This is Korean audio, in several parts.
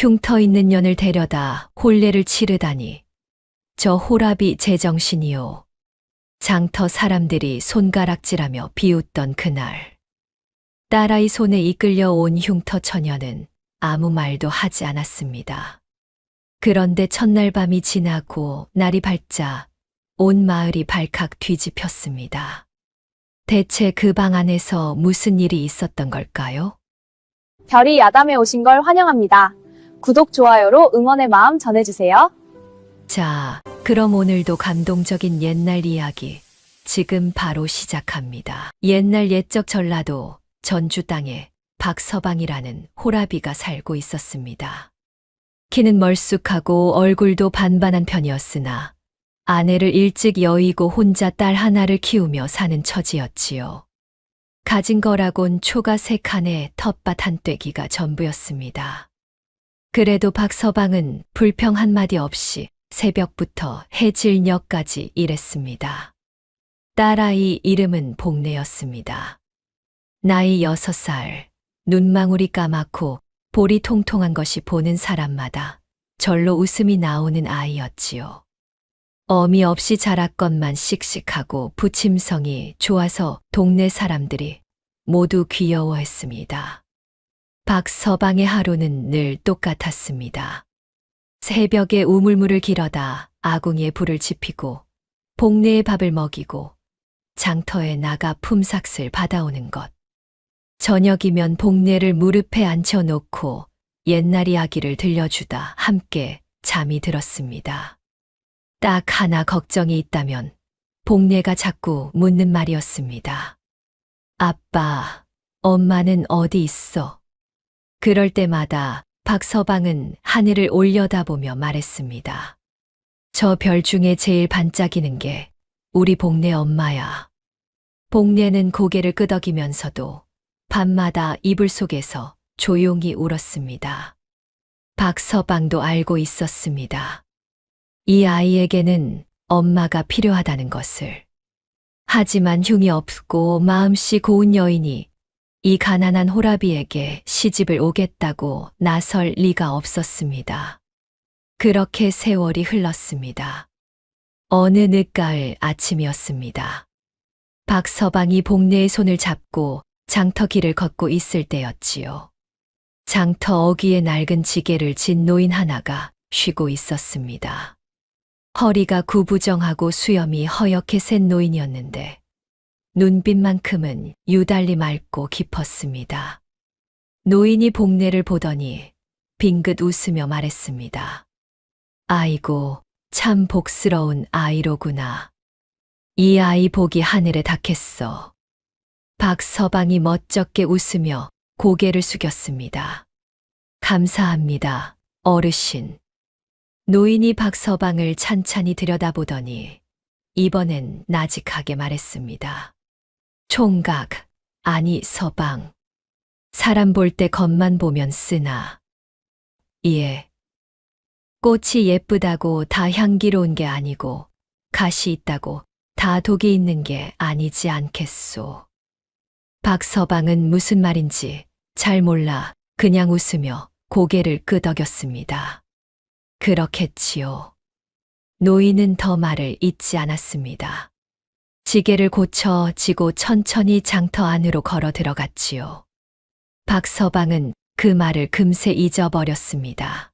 흉터 있는 년을 데려다 혼례를 치르다니. 저 호랍이 제정신이요. 장터 사람들이 손가락질하며 비웃던 그날. 딸아이 손에 이끌려 온 흉터 처녀는 아무 말도 하지 않았습니다. 그런데 첫날 밤이 지나고 날이 밝자 온 마을이 발칵 뒤집혔습니다. 대체 그 방 안에서 무슨 일이 있었던 걸까요? 별이 야담에 오신 걸 환영합니다. 구독, 좋아요로 응원의 마음 전해주세요. 자, 그럼 오늘도 감동적인 옛날 이야기 지금 바로 시작합니다. 옛날 옛적 전라도 전주 땅에 박서방이라는 호라비가 살고 있었습니다. 키는 멀쑥하고 얼굴도 반반한 편이었으나 아내를 일찍 여의고 혼자 딸 하나를 키우며 사는 처지였지요. 가진 거라곤 초가 3칸에 텃밭 한 떼기가 전부였습니다. 그래도 박서방은 불평 한마디 없이 새벽부터 해질녘까지 일했습니다. 딸아이 이름은 복내였습니다. 나이 6살, 눈망울이 까맣고 볼이 통통한 것이 보는 사람마다 절로 웃음이 나오는 아이였지요. 어미 없이 자랐건만 씩씩하고 부침성이 좋아서 동네 사람들이 모두 귀여워했습니다. 박서방의 하루는 늘 똑같았습니다. 새벽에 우물물을 길어다 아궁이에 불을 지피고 복내에 밥을 먹이고 장터에 나가 품삯을 받아오는 것. 저녁이면 복내를 무릎에 앉혀놓고 옛날 이야기를 들려주다 함께 잠이 들었습니다. 딱 하나 걱정이 있다면 복내가 자꾸 묻는 말이었습니다. 아빠, 엄마는 어디 있어? 그럴 때마다 박서방은 하늘을 올려다보며 말했습니다. 저 별 중에 제일 반짝이는 게 우리 복내 엄마야. 복내는 고개를 끄덕이면서도 밤마다 이불 속에서 조용히 울었습니다. 박서방도 알고 있었습니다. 이 아이에게는 엄마가 필요하다는 것을. 하지만 흉이 없고 마음씨 고운 여인이 이 가난한 호라비에게 시집을 오겠다고 나설 리가 없었습니다. 그렇게 세월이 흘렀습니다. 어느 늦가을 아침이었습니다. 박서방이 복내의 손을 잡고 장터 길을 걷고 있을 때였지요. 장터 어귀에 낡은 지게를 진 노인 하나가 쉬고 있었습니다. 허리가 구부정하고 수염이 허옇게 센 노인이었는데 눈빛만큼은 유달리 맑고 깊었습니다. 노인이 복내를 보더니 빙긋 웃으며 말했습니다. 아이고, 참 복스러운 아이로구나. 이 아이 복이 하늘에 닿겠어. 박서방이 멋쩍게 웃으며 고개를 숙였습니다. 감사합니다, 어르신. 노인이 박서방을 찬찬히 들여다보더니 이번엔 나직하게 말했습니다. 총각, 아니 서방. 사람 볼 때 겉만 보면 쓰나. 예. 꽃이 예쁘다고 다 향기로운 게 아니고 가시 있다고 다 독이 있는 게 아니지 않겠소. 박서방은 무슨 말인지 잘 몰라 그냥 웃으며 고개를 끄덕였습니다. 그렇겠지요. 노인은 더 말을 잇지 않았습니다. 지게를 고쳐 지고 천천히 장터 안으로 걸어 들어갔지요. 박서방은 그 말을 금세 잊어버렸습니다.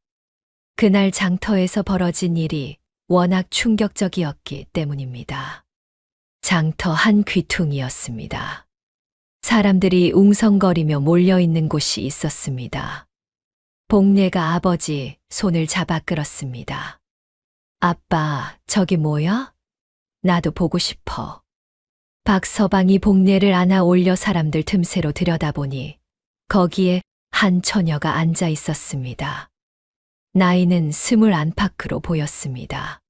그날 장터에서 벌어진 일이 워낙 충격적이었기 때문입니다. 장터 한 귀퉁이였습니다. 사람들이 웅성거리며 몰려있는 곳이 있었습니다. 복내가 아버지 손을 잡아 끌었습니다. 아빠, 저기 뭐야? 나도 보고 싶어. 박서방이 복내를 안아 올려 사람들 틈새로 들여다보니 거기에 한 처녀가 앉아 있었습니다. 나이는 20 안팎으로 보였습니다.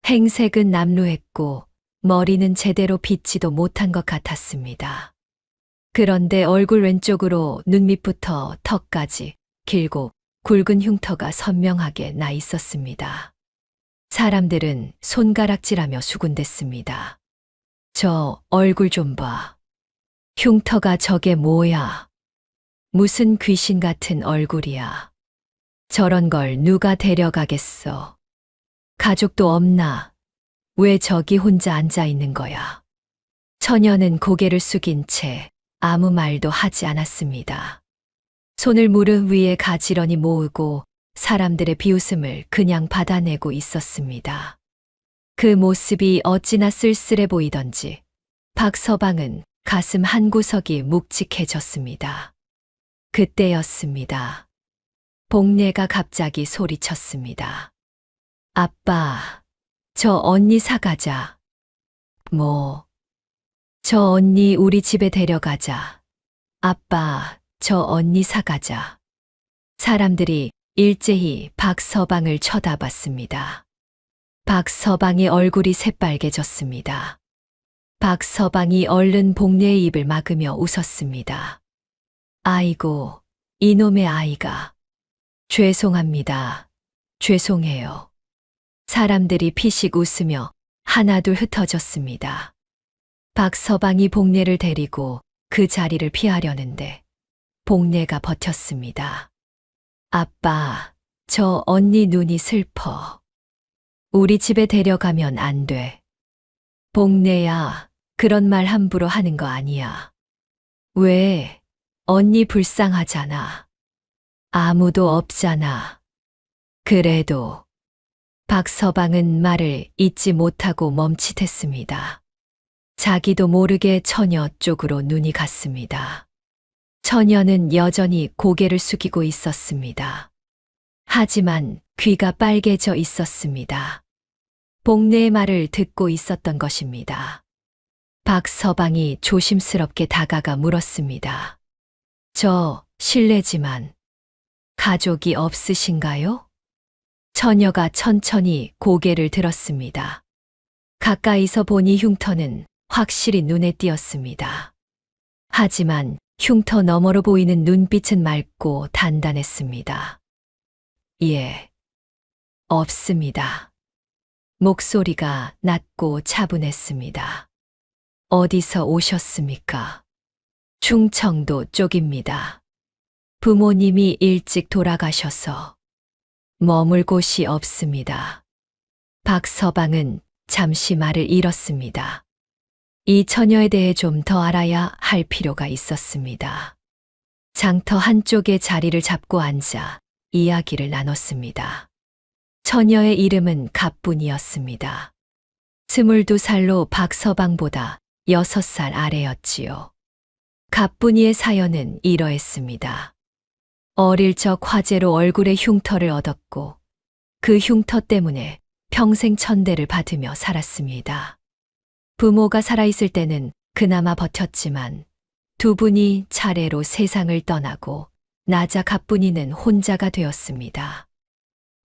행색은 남루했고 머리는 제대로 빗지도 못한 것 같았습니다. 그런데 얼굴 왼쪽으로 눈 밑부터 턱까지 길고 굵은 흉터가 선명하게 나 있었습니다. 사람들은 손가락질하며 수군댔습니다. 저 얼굴 좀 봐. 흉터가 저게 뭐야? 무슨 귀신 같은 얼굴이야. 저런 걸 누가 데려가겠어. 가족도 없나? 왜 저기 혼자 앉아 있는 거야? 처녀는 고개를 숙인 채 아무 말도 하지 않았습니다. 손을 무릎 위에 가지런히 모으고 사람들의 비웃음을 그냥 받아내고 있었습니다. 그 모습이 어찌나 쓸쓸해 보이던지 박서방은 가슴 한구석이 묵직해졌습니다. 그때였습니다. 복례가 갑자기 소리쳤습니다. 아빠, 저 언니 사가자. 뭐, 저 언니 우리 집에 데려가자. 아빠, 저 언니 사가자. 사람들이 일제히 박서방을 쳐다봤습니다. 박서방의 얼굴이 새빨개졌습니다. 박서방이 얼른 복례의 입을 막으며 웃었습니다. 아이고, 이놈의 아이가. 죄송합니다. 죄송해요. 사람들이 피식 웃으며 하나둘 흩어졌습니다. 박서방이 복례를 데리고 그 자리를 피하려는데 복례가 버텼습니다. 아빠, 저 언니 눈이 슬퍼. 우리 집에 데려가면 안 돼. 복례야, 그런 말 함부로 하는 거 아니야. 왜? 언니 불쌍하잖아. 아무도 없잖아. 그래도 박서방은 말을 잇지 못하고 멈칫했습니다. 자기도 모르게 처녀 쪽으로 눈이 갔습니다. 처녀는 여전히 고개를 숙이고 있었습니다. 하지만 귀가 빨개져 있었습니다. 복례의 말을 듣고 있었던 것입니다. 박서방이 조심스럽게 다가가 물었습니다. 저 실례지만 가족이 없으신가요? 처녀가 천천히 고개를 들었습니다. 가까이서 보니 흉터는 확실히 눈에 띄었습니다. 하지만 흉터 너머로 보이는 눈빛은 맑고 단단했습니다. 예, 없습니다. 목소리가 낮고 차분했습니다. 어디서 오셨습니까? 충청도 쪽입니다. 부모님이 일찍 돌아가셔서 머물 곳이 없습니다. 박서방은 잠시 말을 잃었습니다. 이 처녀에 대해 좀 더 알아야 할 필요가 있었습니다. 장터 한쪽에 자리를 잡고 앉아 이야기를 나눴습니다. 처녀의 이름은 갑분이었습니다. 22살로 박서방보다 6살 아래였지요. 갑분이의 사연은 이러했습니다. 어릴 적 화재로 얼굴에 흉터를 얻었고 그 흉터 때문에 평생 천대를 받으며 살았습니다. 부모가 살아있을 때는 그나마 버텼지만 두 분이 차례로 세상을 떠나고 나자 갑분이는 혼자가 되었습니다.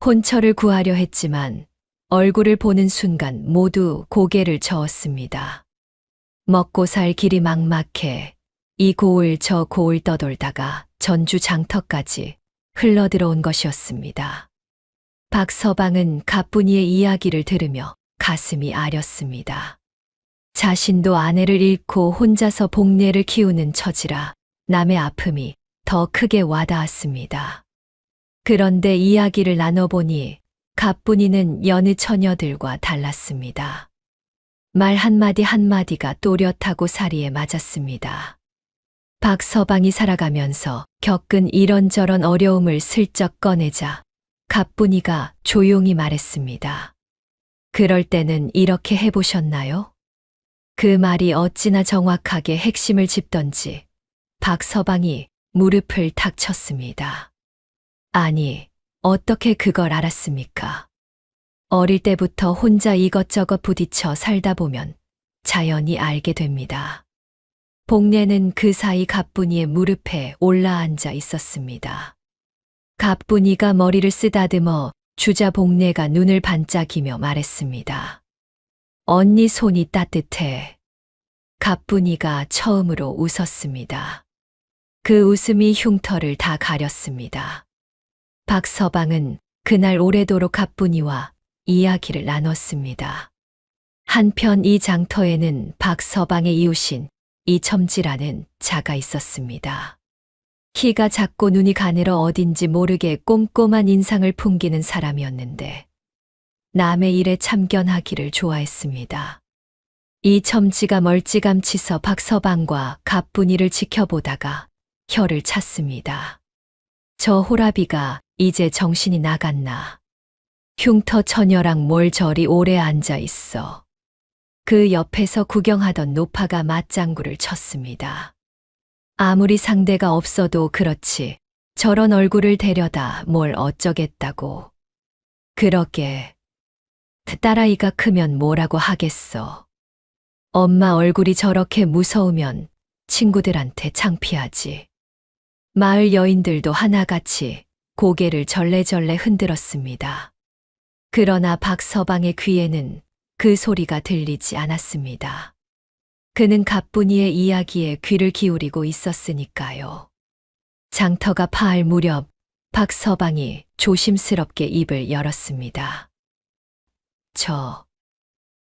혼처를 구하려 했지만 얼굴을 보는 순간 모두 고개를 저었습니다. 먹고 살 길이 막막해 이 고을 저 고을 떠돌다가 전주 장터까지 흘러들어온 것이었습니다. 박서방은 갑분이의 이야기를 들으며 가슴이 아렸습니다. 자신도 아내를 잃고 혼자서 복례를 키우는 처지라 남의 아픔이 더 크게 와닿았습니다. 그런데 이야기를 나눠보니 갑분이는 여느 처녀들과 달랐습니다. 말 한마디 한마디가 또렷하고 사리에 맞았습니다. 박서방이 살아가면서 겪은 이런저런 어려움을 슬쩍 꺼내자 갑분이가 조용히 말했습니다. 그럴 때는 이렇게 해보셨나요? 그 말이 어찌나 정확하게 핵심을 짚던지 박서방이 무릎을 탁 쳤습니다. 아니, 어떻게 그걸 알았습니까? 어릴 때부터 혼자 이것저것 부딪혀 살다 보면 자연히 알게 됩니다. 복례는 그 사이 갑분이의 무릎에 올라앉아 있었습니다. 갑분이가 머리를 쓰다듬어 주자 복례가 눈을 반짝이며 말했습니다. 언니 손이 따뜻해. 갑분이가 처음으로 웃었습니다. 그 웃음이 흉터를 다 가렸습니다. 박서방은 그날 오래도록 갑분이와 이야기를 나눴습니다. 한편 이 장터에는 박서방의 이웃인 이첨지라는 자가 있었습니다. 키가 작고 눈이 가늘어 어딘지 모르게 꼼꼼한 인상을 풍기는 사람이었는데 남의 일에 참견하기를 좋아했습니다. 이 첨지가 멀찌감치 박서방과 가뿐이를 지켜보다가 혀를 찼습니다. 저 호라비가 이제 정신이 나갔나. 흉터 처녀랑 뭘 저리 오래 앉아 있어. 그 옆에서 구경하던 노파가 맞장구를 쳤습니다. 아무리 상대가 없어도 그렇지 저런 얼굴을 데려다 뭘 어쩌겠다고. 그러게 딸아이가 크면 뭐라고 하겠어. 엄마 얼굴이 저렇게 무서우면 친구들한테 창피하지. 마을 여인들도 하나같이 고개를 절레절레 흔들었습니다. 그러나 박서방의 귀에는 그 소리가 들리지 않았습니다. 그는 가뿐이의 이야기에 귀를 기울이고 있었으니까요. 장터가 파할 무렵 박서방이 조심스럽게 입을 열었습니다.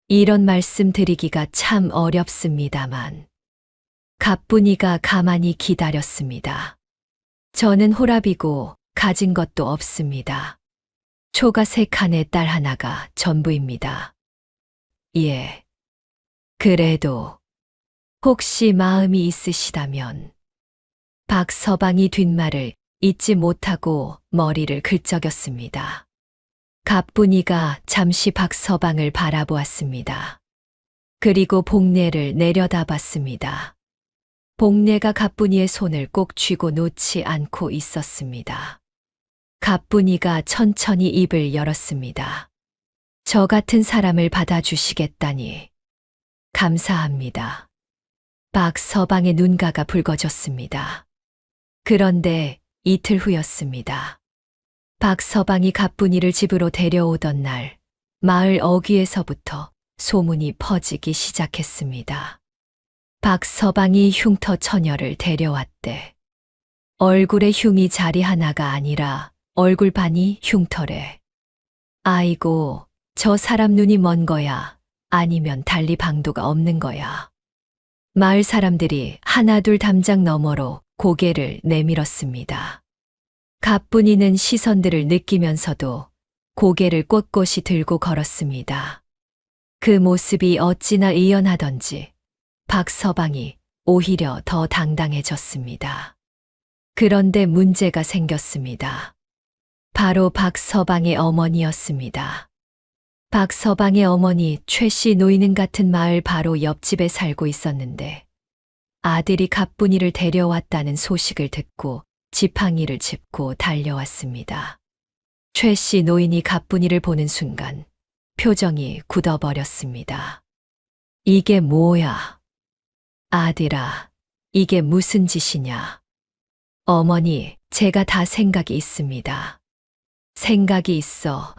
이런 말씀 드리기가 참 어렵습니다만. 가뿐이가 가만히 기다렸습니다. 저는 호랍이고 가진 것도 없습니다. 초가 3칸의 딸 하나가 전부입니다. 예. 그래도 혹시 마음이 있으시다면. 박서방이 뒷말을 잊지 못하고 머리를 긁적였습니다. 가뿐이가 잠시 박서방을 바라보았습니다. 그리고 복례를 내려다봤습니다. 복례가 가뿐이의 손을 꼭 쥐고 놓지 않고 있었습니다. 가뿐이가 천천히 입을 열었습니다. 저 같은 사람을 받아주시겠다니 감사합니다. 박서방의 눈가가 붉어졌습니다. 그런데 이틀 후였습니다. 박서방이 가뿐이를 집으로 데려오던 날 마을 어귀에서부터 소문이 퍼지기 시작했습니다. 박서방이 흉터 처녀를 데려왔대. 얼굴에 흉이 자리 하나가 아니라 얼굴 반이 흉터래. 아이고, 저 사람 눈이 먼 거야. 아니면 달리 방도가 없는 거야. 마을 사람들이 하나둘 담장 너머로 고개를 내밀었습니다. 가뿐이는 시선들을 느끼면서도 고개를 꼿꼿이 들고 걸었습니다. 그 모습이 어찌나 의연하던지 박서방이 오히려 더 당당해졌습니다. 그런데 문제가 생겼습니다. 바로 박서방의 어머니였습니다. 박서방의 어머니 최씨 노인은 같은 마을 바로 옆집에 살고 있었는데 아들이 가뿐이를 데려왔다는 소식을 듣고 지팡이를 짚고 달려왔습니다. 최씨 노인이 가뿐이를 보는 순간 표정이 굳어버렸습니다. 이게 뭐야? 아들아, 이게 무슨 짓이냐? 어머니, 제가 다 생각이 있습니다. 생각이 있어.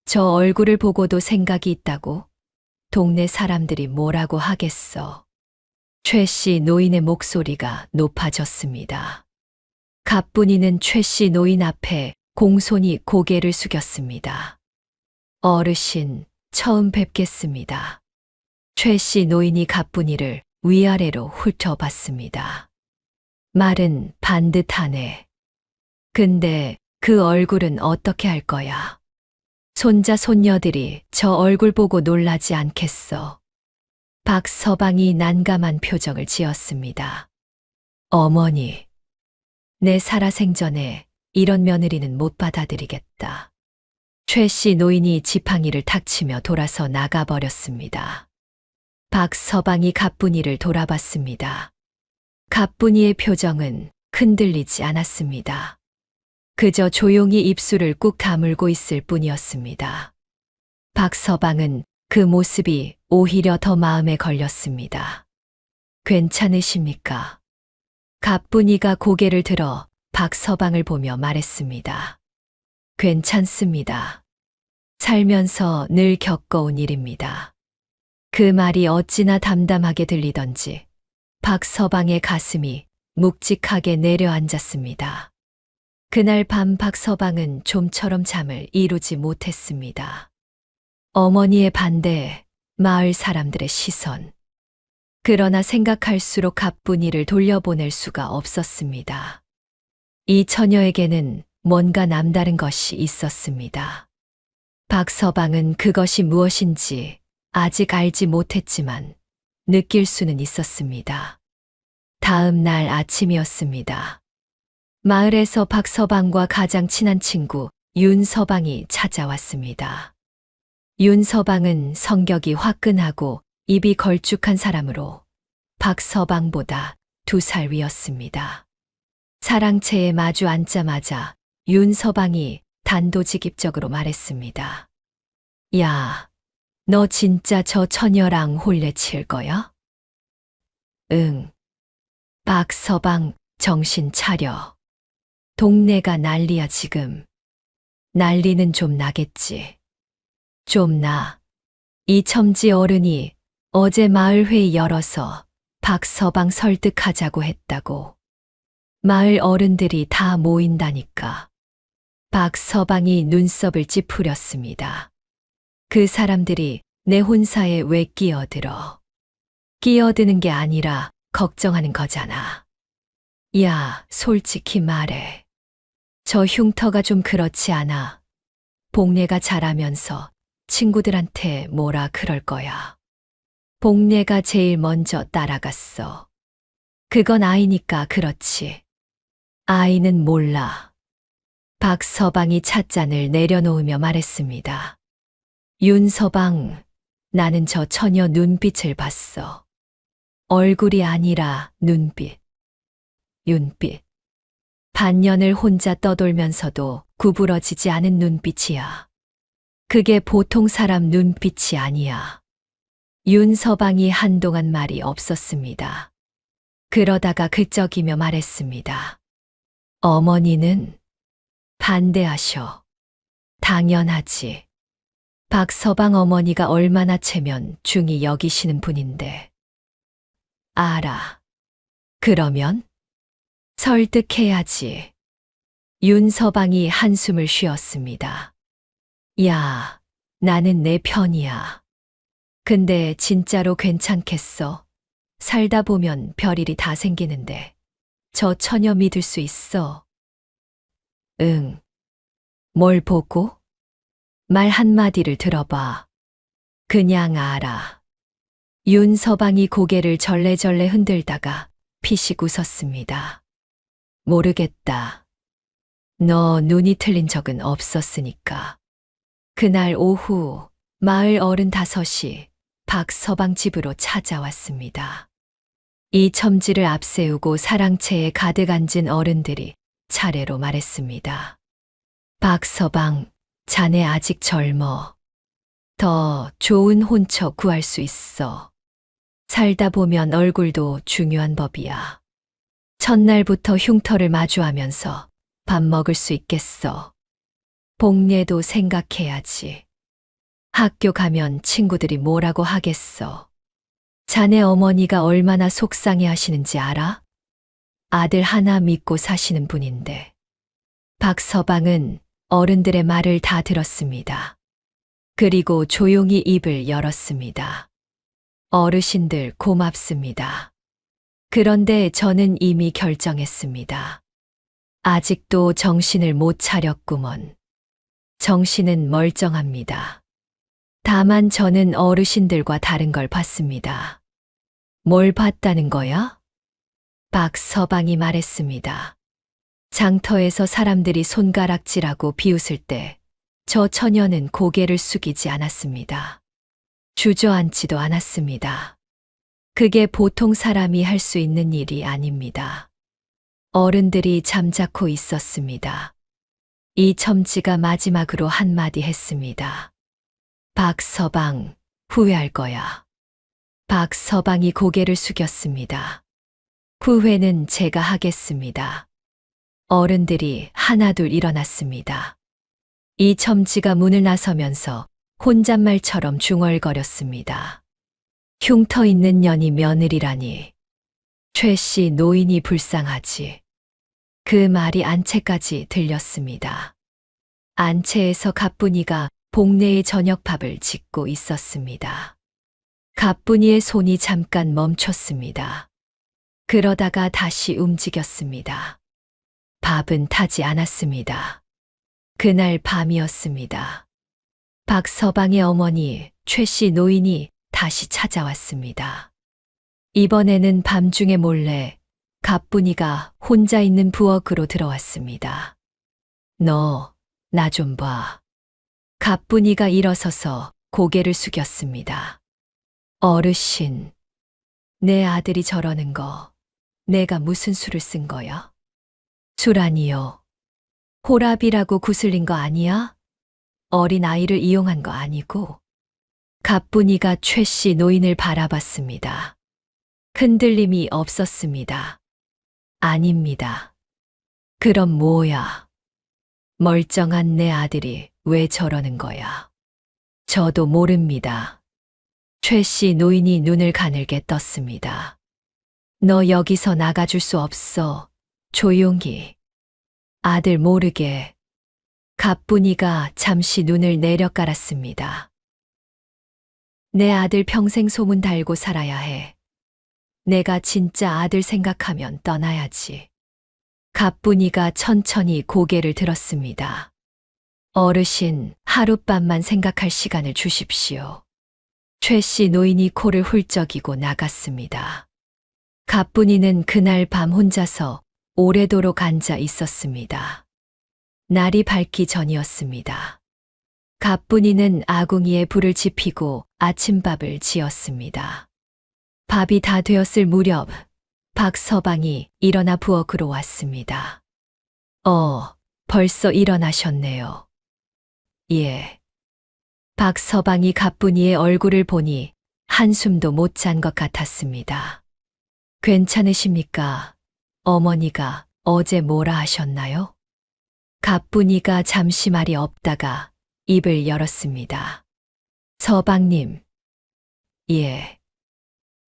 저 얼굴을 보고도 생각이 있다고? 동네 사람들이 뭐라고 하겠어? 최씨 노인의 목소리가 높아졌습니다. 가뿐이는 최씨 노인 앞에 공손히 고개를 숙였습니다. 어르신, 처음 뵙겠습니다. 최씨 노인이 가뿐이를 위아래로 훑어봤습니다. 말은 반듯하네. 근데 그 얼굴은 어떻게 할 거야? 손자 손녀들이 저 얼굴 보고 놀라지 않겠어. 박서방이 난감한 표정을 지었습니다. 어머니, 내 살아생전에 이런 며느리는 못 받아들이겠다. 최씨 노인이 지팡이를 탁 치며 돌아서 나가버렸습니다. 박서방이 가뿐이를 돌아봤습니다. 가뿐이의 표정은 흔들리지 않았습니다. 그저 조용히 입술을 꾹 다물고 있을 뿐이었습니다. 박서방은 그 모습이 오히려 더 마음에 걸렸습니다. 괜찮으십니까? 가뿐이가 고개를 들어 박서방을 보며 말했습니다. 괜찮습니다. 살면서 늘 겪어온 일입니다. 그 말이 어찌나 담담하게 들리던지 박서방의 가슴이 묵직하게 내려앉았습니다. 그날 밤 박서방은 좀처럼 잠을 이루지 못했습니다. 어머니의 반대, 마을 사람들의 시선. 그러나 생각할수록 가뿐이를 돌려보낼 수가 없었습니다. 이 처녀에게는 뭔가 남다른 것이 있었습니다. 박서방은 그것이 무엇인지 아직 알지 못했지만 느낄 수는 있었습니다. 다음 날 아침이었습니다. 마을에서 박서방과 가장 친한 친구 윤서방이 찾아왔습니다. 윤서방은 성격이 화끈하고 입이 걸쭉한 사람으로 박서방보다 2살 위였습니다. 사랑채에 마주 앉자마자 윤서방이 단도직입적으로 말했습니다. 야, 너 진짜 저 처녀랑 혼례칠 거야? 응. 박서방, 정신 차려. 동네가 난리야 지금. 난리는 좀 나겠지. 좀 나. 이 첨지 어른이 어제 마을회의 열어서 박서방 설득하자고 했다고. 마을 어른들이 다 모인다니까. 박서방이 눈썹을 찌푸렸습니다. 그 사람들이 내 혼사에 왜 끼어들어? 끼어드는 게 아니라 걱정하는 거잖아. 야, 솔직히 말해. 저 흉터가 좀 그렇지 않아? 복례가 잘하면서 친구들한테 뭐라 그럴 거야. 복례가 제일 먼저 따라갔어. 그건 아이니까 그렇지. 아이는 몰라. 박서방이 찻잔을 내려놓으며 말했습니다. 윤서방, 나는 저 처녀 눈빛을 봤어. 얼굴이 아니라 눈빛. 윤빛. 반년을 혼자 떠돌면서도 구부러지지 않은 눈빛이야. 그게 보통 사람 눈빛이 아니야. 윤서방이 한동안 말이 없었습니다. 그러다가 그적이며 말했습니다. 어머니는 반대하셔. 당연하지. 박서방 어머니가 얼마나 체면 중히 여기시는 분인데. 알아. 그러면? 설득해야지. 윤서방이 한숨을 쉬었습니다. 야, 나는 내 편이야. 근데 진짜로 괜찮겠어? 살다 보면 별일이 다 생기는데. 저 처녀 믿을 수 있어? 응. 뭘 보고? 말 한마디를 들어봐. 그냥 알아. 윤서방이 고개를 절레절레 흔들다가 피식 웃었습니다. 모르겠다. 너 눈이 틀린 적은 없었으니까. 그날 오후 마을 어른 5이 박서방 집으로 찾아왔습니다. 이 첨지를 앞세우고 사랑채에 가득 앉은 어른들이 차례로 말했습니다. 박서방, 자네 아직 젊어. 더 좋은 혼처 구할 수 있어. 살다 보면 얼굴도 중요한 법이야. 첫날부터 흉터를 마주하면서 밥 먹을 수 있겠어. 복례도 생각해야지. 학교 가면 친구들이 뭐라고 하겠어. 자네 어머니가 얼마나 속상해 하시는지 알아? 아들 하나 믿고 사시는 분인데. 박서방은 어른들의 말을 다 들었습니다. 그리고 조용히 입을 열었습니다. 어르신들 고맙습니다. 그런데 저는 이미 결정했습니다. 아직도 정신을 못 차렸구먼. 정신은 멀쩡합니다. 다만 저는 어르신들과 다른 걸 봤습니다. 뭘 봤다는 거야? 박서방이 말했습니다. 장터에서 사람들이 손가락질하고 비웃을 때 저 처녀는 고개를 숙이지 않았습니다. 주저앉지도 않았습니다. 그게 보통 사람이 할 수 있는 일이 아닙니다. 어른들이 잠자코 있었습니다. 이 첨지가 마지막으로 한마디 했습니다. 박서방, 후회할 거야. 박서방이 고개를 숙였습니다. 후회는 제가 하겠습니다. 어른들이 하나둘 일어났습니다. 이 첨지가 문을 나서면서 혼잣말처럼 중얼거렸습니다. 흉터 있는 년이 며느리라니. 최씨 노인이 불쌍하지. 그 말이 안채까지 들렸습니다. 안채에서 가뿐이가 복례의 저녁밥을 짓고 있었습니다. 가뿐이의 손이 잠깐 멈췄습니다. 그러다가 다시 움직였습니다. 밥은 타지 않았습니다. 그날 밤이었습니다. 박서방의 어머니 최 씨 노인이 다시 찾아왔습니다. 이번에는 밤중에 몰래 가뿐이가 혼자 있는 부엌으로 들어왔습니다. 너, 나 좀 봐. 가뿐이가 일어서서 고개를 숙였습니다. 어르신, 내 아들이 저러는 거 내가 무슨 수를 쓴 거야? 술 아니요. 호랍이라고 구슬린 거 아니야? 어린 아이를 이용한 거 아니고. 가뿐이가 최 씨 노인을 바라봤습니다. 흔들림이 없었습니다. 아닙니다. 그럼 뭐야? 멀쩡한 내 아들이 왜 저러는 거야? 저도 모릅니다. 최 씨 노인이 눈을 가늘게 떴습니다. 너 여기서 나가줄 수 없어. 조용히. 아들 모르게. 가뿐이가 잠시 눈을 내려깔았습니다. 내 아들 평생 소문 달고 살아야 해. 내가 진짜 아들 생각하면 떠나야지. 가뿐이가 천천히 고개를 들었습니다. 어르신, 하룻밤만 생각할 시간을 주십시오. 최 씨 노인이 코를 훌쩍이고 나갔습니다. 가뿐이는 그날 밤 혼자서 오래도록 앉아 있었습니다. 날이 밝기 전이었습니다. 가뿐이는 아궁이에 불을 지피고 아침밥을 지었습니다. 밥이 다 되었을 무렵 박서방이 일어나 부엌으로 왔습니다. 벌써 일어나셨네요. 예. 박서방이 가뿐이의 얼굴을 보니 한숨도 못 잔 것 같았습니다. 괜찮으십니까? 어머니가 어제 뭐라 하셨나요? 가뿐이가 잠시 말이 없다가 입을 열었습니다. 서방님. 예.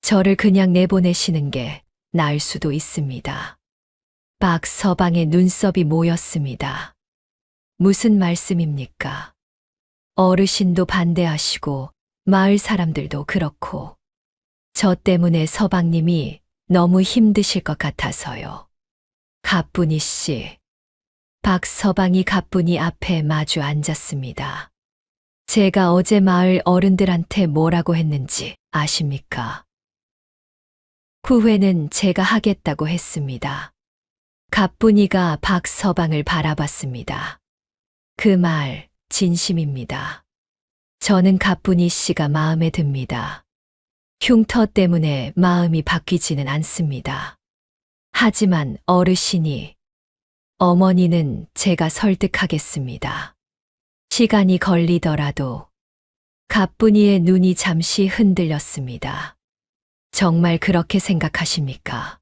저를 그냥 내보내시는 게 나을 수도 있습니다. 박서방의 눈썹이 모였습니다. 무슨 말씀입니까? 어르신도 반대하시고 마을 사람들도 그렇고 저 때문에 서방님이 너무 힘드실 것 같아서요. 가뿐이 씨. 박서방이 가뿐이 앞에 마주 앉았습니다. 제가 어제 마을 어른들한테 뭐라고 했는지 아십니까? 후회는 제가 하겠다고 했습니다. 가뿐이가 박서방을 바라봤습니다. 그 말 진심입니다. 저는 가뿐이 씨가 마음에 듭니다. 흉터 때문에 마음이 바뀌지는 않습니다. 하지만 어르신이, 어머니는 제가 설득하겠습니다. 시간이 걸리더라도. 가뿐이의 눈이 잠시 흔들렸습니다. 정말 그렇게 생각하십니까?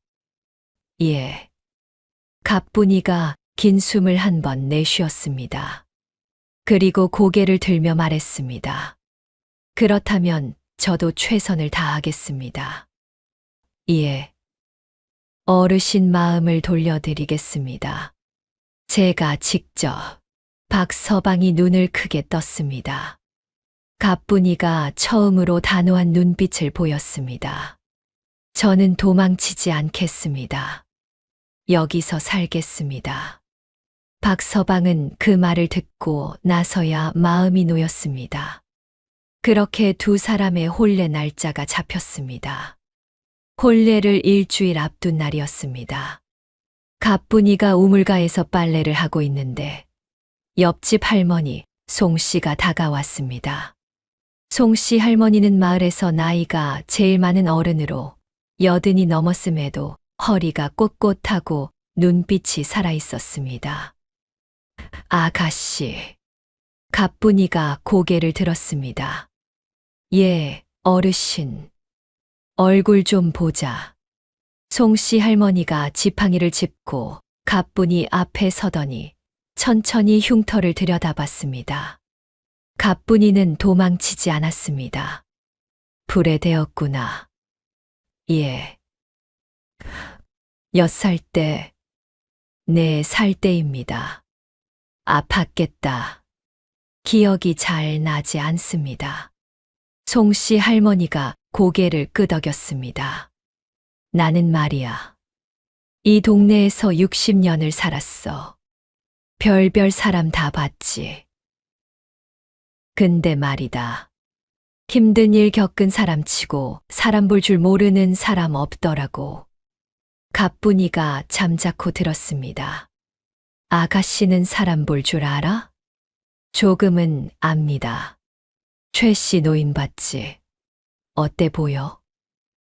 예. 가뿐이가 긴 숨을 한 번 내쉬었습니다. 그리고 고개를 들며 말했습니다. 그렇다면 저도 최선을 다하겠습니다. 예. 어르신 마음을 돌려드리겠습니다. 제가 직접. 박서방이 눈을 크게 떴습니다. 가뿐이가 처음으로 단호한 눈빛을 보였습니다. 저는 도망치지 않겠습니다. 여기서 살겠습니다. 박서방은 그 말을 듣고 나서야 마음이 놓였습니다. 그렇게 두 사람의 혼례 날짜가 잡혔습니다. 혼례를 일주일 앞둔 날이었습니다. 가뿐이가 우물가에서 빨래를 하고 있는데 옆집 할머니 송 씨가 다가왔습니다. 송 씨 할머니는 마을에서 나이가 제일 많은 어른으로 80이 넘었음에도 허리가 꼿꼿하고 눈빛이 살아있었습니다. 아가씨. 가뿐이가 고개를 들었습니다. 예, 어르신. 얼굴 좀 보자. 송 씨 할머니가 지팡이를 짚고 가뿐이 앞에 서더니 천천히 흉터를 들여다봤습니다. 가뿐이는 도망치지 않았습니다. 불에 대었구나. 예. 6살 때, 4살 때입니다. 아팠겠다. 기억이 잘 나지 않습니다. 송 씨 할머니가 고개를 끄덕였습니다. 나는 말이야. 이 동네에서 60년을 살았어. 별별 사람 다 봤지. 근데 말이다. 힘든 일 겪은 사람 치고 사람 볼 줄 모르는 사람 없더라고. 가뿐이가 잠자코 들었습니다. 아가씨는 사람 볼 줄 알아? 조금은 압니다. 최 씨 노인 봤지? 어때 보여?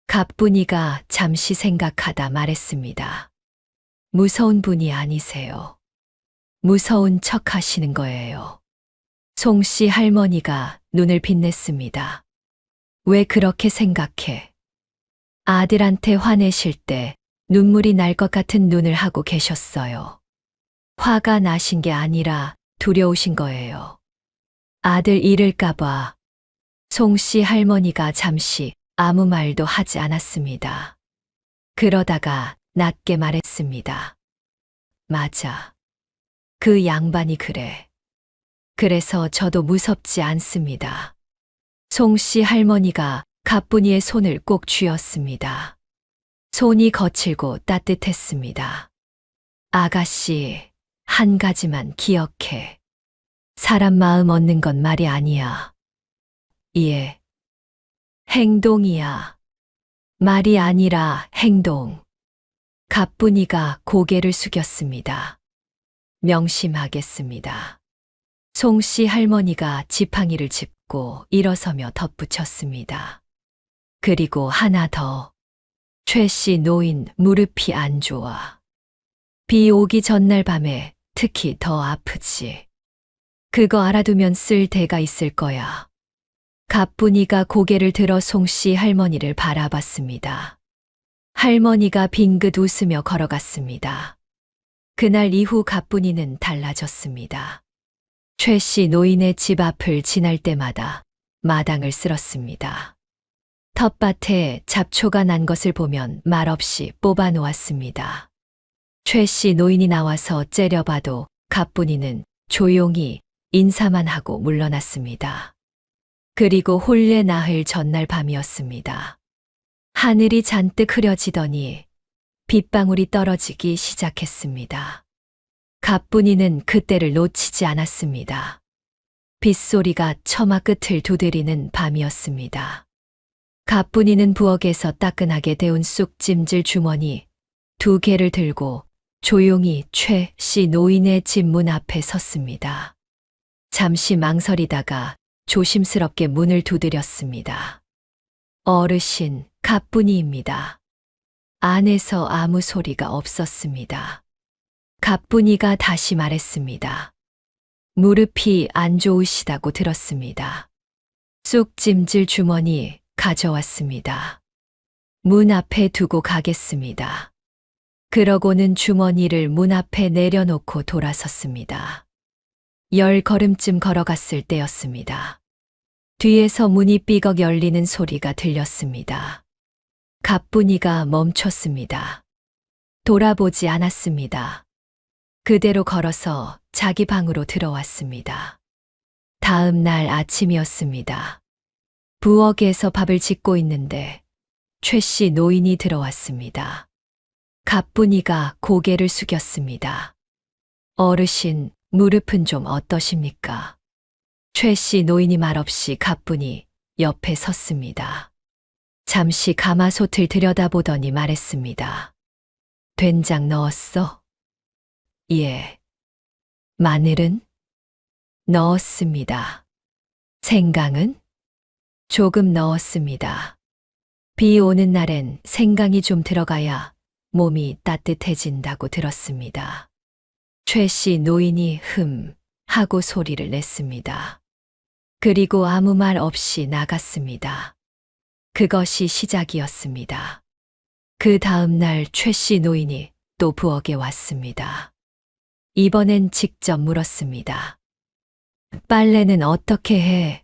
가뿐이가 잠시 생각하다 말했습니다. 무서운 분이 아니세요. 무서운 척 하시는 거예요. 송 씨 할머니가 눈을 빛냈습니다. 왜 그렇게 생각해? 아들한테 화내실 때 눈물이 날 것 같은 눈을 하고 계셨어요. 화가 나신 게 아니라 두려우신 거예요. 아들 잃을까봐. 송 씨 할머니가 잠시 아무 말도 하지 않았습니다. 그러다가 낮게 말했습니다. 맞아. 그 양반이 그래. 그래서 저도 무섭지 않습니다. 송 씨 할머니가 가뿐이의 손을 꼭 쥐었습니다. 손이 거칠고 따뜻했습니다. 아가씨, 한 가지만 기억해. 사람 마음 얻는 건 말이 아니야. 예. 행동이야. 말이 아니라 행동. 가뿐이가 고개를 숙였습니다. 명심하겠습니다. 송 씨 할머니가 지팡이를 짚고 일어서며 덧붙였습니다. 그리고 하나 더. 최 씨 노인 무릎이 안 좋아. 비 오기 전날 밤에 특히 더 아프지. 그거 알아두면 쓸 데가 있을 거야. 가뿐이가 고개를 들어 송 씨 할머니를 바라봤습니다. 할머니가 빙긋 웃으며 걸어갔습니다. 그날 이후 가뿐이는 달라졌습니다. 최 씨 노인의 집 앞을 지날 때마다 마당을 쓸었습니다. 텃밭에 잡초가 난 것을 보면 말없이 뽑아 놓았습니다. 최 씨 노인이 나와서 째려봐도 가뿐이는 조용히 인사만 하고 물러났습니다. 그리고 혼례 나흘 전날 밤이었습니다. 하늘이 잔뜩 흐려지더니 빗방울이 떨어지기 시작했습니다. 가뿐이는 그때를 놓치지 않았습니다. 빗소리가 처마 끝을 두드리는 밤이었습니다. 가뿐이는 부엌에서 따끈하게 데운 쑥찜질 주머니 2개를 들고 조용히 최 씨 노인의 집 문 앞에 섰습니다. 잠시 망설이다가 조심스럽게 문을 두드렸습니다. 어르신, 가뿐이입니다. 안에서 아무 소리가 없었습니다. 가뿐이가 다시 말했습니다. 무릎이 안 좋으시다고 들었습니다. 쑥찜질 주머니 가져왔습니다. 문 앞에 두고 가겠습니다. 그러고는 주머니를 문 앞에 내려놓고 돌아섰습니다. 10걸음쯤 걸어갔을 때였습니다. 뒤에서 문이 삐걱 열리는 소리가 들렸습니다. 가뿐이가 멈췄습니다. 돌아보지 않았습니다. 그대로 걸어서 자기 방으로 들어왔습니다. 다음 날 아침이었습니다. 부엌에서 밥을 짓고 있는데 최 씨 노인이 들어왔습니다. 가뿐이가 고개를 숙였습니다. 어르신, 무릎은 좀 어떠십니까? 최 씨 노인이 말없이 가뿐히 옆에 섰습니다. 잠시 가마솥을 들여다보더니 말했습니다. 된장 넣었어? 예. 마늘은? 넣었습니다. 생강은? 조금 넣었습니다. 비 오는 날엔 생강이 좀 들어가야 몸이 따뜻해진다고 들었습니다. 최 씨 노인이 하고 소리를 냈습니다. 그리고 아무 말 없이 나갔습니다. 그것이 시작이었습니다. 그 다음 날 최 씨 노인이 또 부엌에 왔습니다. 이번엔 직접 물었습니다. 빨래는 어떻게 해?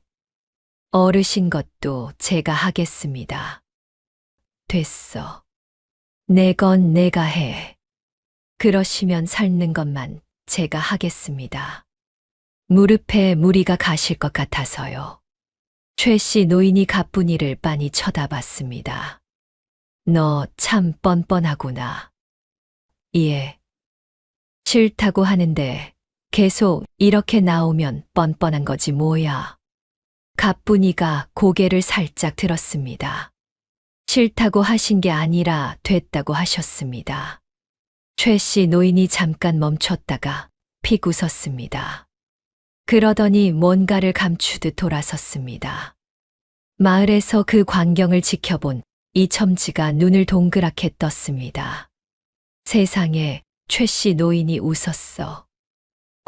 어르신 것도 제가 하겠습니다. 됐어. 내 건 내가 해. 그러시면 삶는 것만 제가 하겠습니다. 무릎에 무리가 가실 것 같아서요. 최 씨 노인이 가뿐이를 빤히 쳐다봤습니다. 너 참 뻔뻔하구나. 예. 싫다고 하는데 계속 이렇게 나오면 뻔뻔한 거지 뭐야. 가뿐이가 고개를 살짝 들었습니다. 싫다고 하신 게 아니라 됐다고 하셨습니다. 최 씨 노인이 잠깐 멈췄다가 픽 웃었습니다. 그러더니 뭔가를 감추듯 돌아섰습니다. 마을에서 그 광경을 지켜본 이첨지가 눈을 동그랗게 떴습니다. 세상에, 최 씨 노인이 웃었어.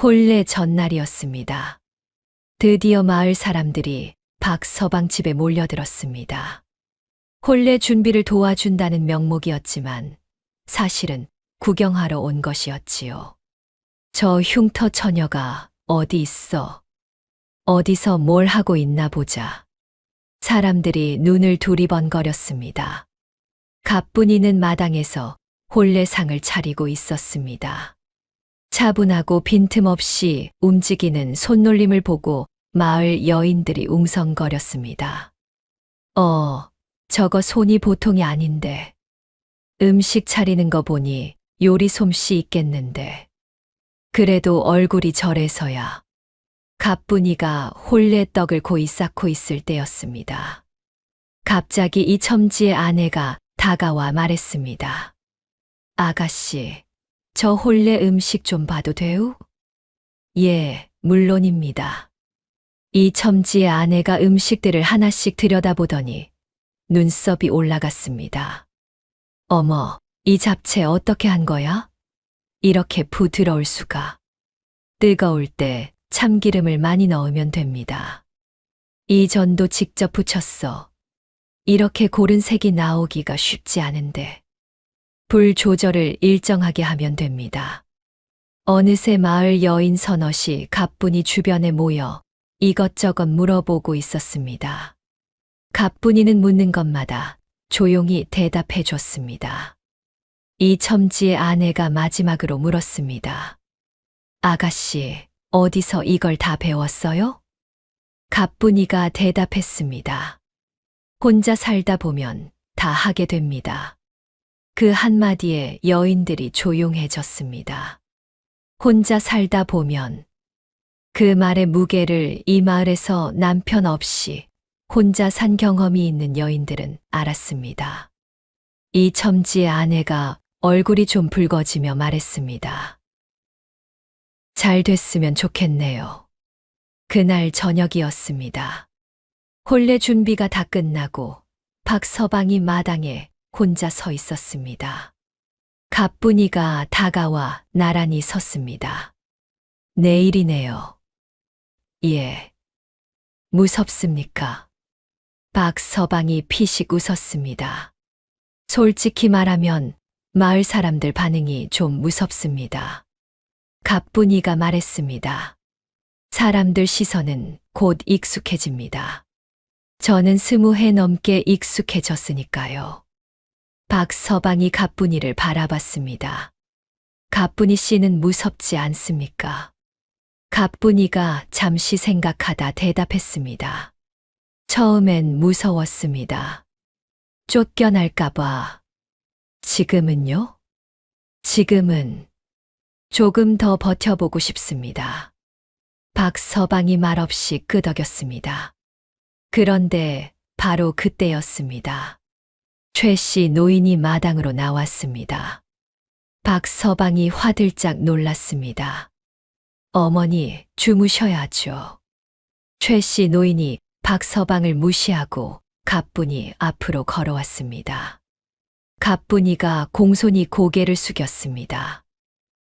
혼례 전날이었습니다. 드디어 마을 사람들이 박서방 집에 몰려들었습니다. 혼례 준비를 도와준다는 명목이었지만 사실은 구경하러 온 것이었지요. 저 흉터 처녀가 어디 있어? 어디서 뭘 하고 있나 보자. 사람들이 눈을 두리번거렸습니다. 가뿐이는 마당에서 혼례상을 차리고 있었습니다. 차분하고 빈틈없이 움직이는 손놀림을 보고 마을 여인들이 웅성거렸습니다. 저거 손이 보통이 아닌데. 음식 차리는 거 보니 요리 솜씨 있겠는데. 그래도 얼굴이 저래서야. 가뿐이가 혼례떡을 고이 쌓고 있을 때였습니다. 갑자기 이첨지의 아내가 다가와 말했습니다. 아가씨, 저 혼례 음식 좀 봐도 돼요? 예, 물론입니다. 이첨지의 아내가 음식들을 하나씩 들여다보더니 눈썹이 올라갔습니다. 어머, 이 잡채 어떻게 한 거야? 이렇게 부드러울 수가. 뜨거울 때 참기름을 많이 넣으면 됩니다. 이 전도 직접 부쳤어. 이렇게 고른 색이 나오기가 쉽지 않은데. 불 조절을 일정하게 하면 됩니다. 어느새 마을 여인 서너시 가뿐히 주변에 모여 이것저것 물어보고 있었습니다. 가뿐이는 묻는 것마다 조용히 대답해 줬습니다. 이첨지의 아내가 마지막으로 물었습니다. 아가씨, 어디서 이걸 다 배웠어요? 가뿐이가 대답했습니다. 혼자 살다 보면 다 하게 됩니다. 그 한마디에 여인들이 조용해졌습니다. 혼자 살다 보면 그 말의 무게를 이 마을에서 남편 없이 혼자 산 경험이 있는 여인들은 알았습니다. 이첨지의 아내가 얼굴이 좀 붉어지며 말했습니다. 잘 됐으면 좋겠네요. 그날 저녁이었습니다. 혼례 준비가 다 끝나고 박서방이 마당에 혼자 서 있었습니다. 가뿐이가 다가와 나란히 섰습니다. 내일이네요. 예. 무섭습니까? 박서방이 피식 웃었습니다. 솔직히 말하면 마을 사람들 반응이 좀 무섭습니다. 가뿐이가 말했습니다. 사람들 시선은 곧 익숙해집니다. 저는 20해 넘게 익숙해졌으니까요. 박서방이 가뿐이를 바라봤습니다. 가뿐이 씨는 무섭지 않습니까? 가뿐이가 잠시 생각하다 대답했습니다. 처음엔 무서웠습니다. 쫓겨날까봐. 지금은요? 지금은 조금 더 버텨보고 싶습니다. 박서방이 말없이 끄덕였습니다. 그런데 바로 그때였습니다. 최 씨 노인이 마당으로 나왔습니다. 박서방이 화들짝 놀랐습니다. 어머니, 주무셔야죠. 최 씨 노인이 박서방을 무시하고 가뿐히 앞으로 걸어왔습니다. 가뿐이가 공손히 고개를 숙였습니다.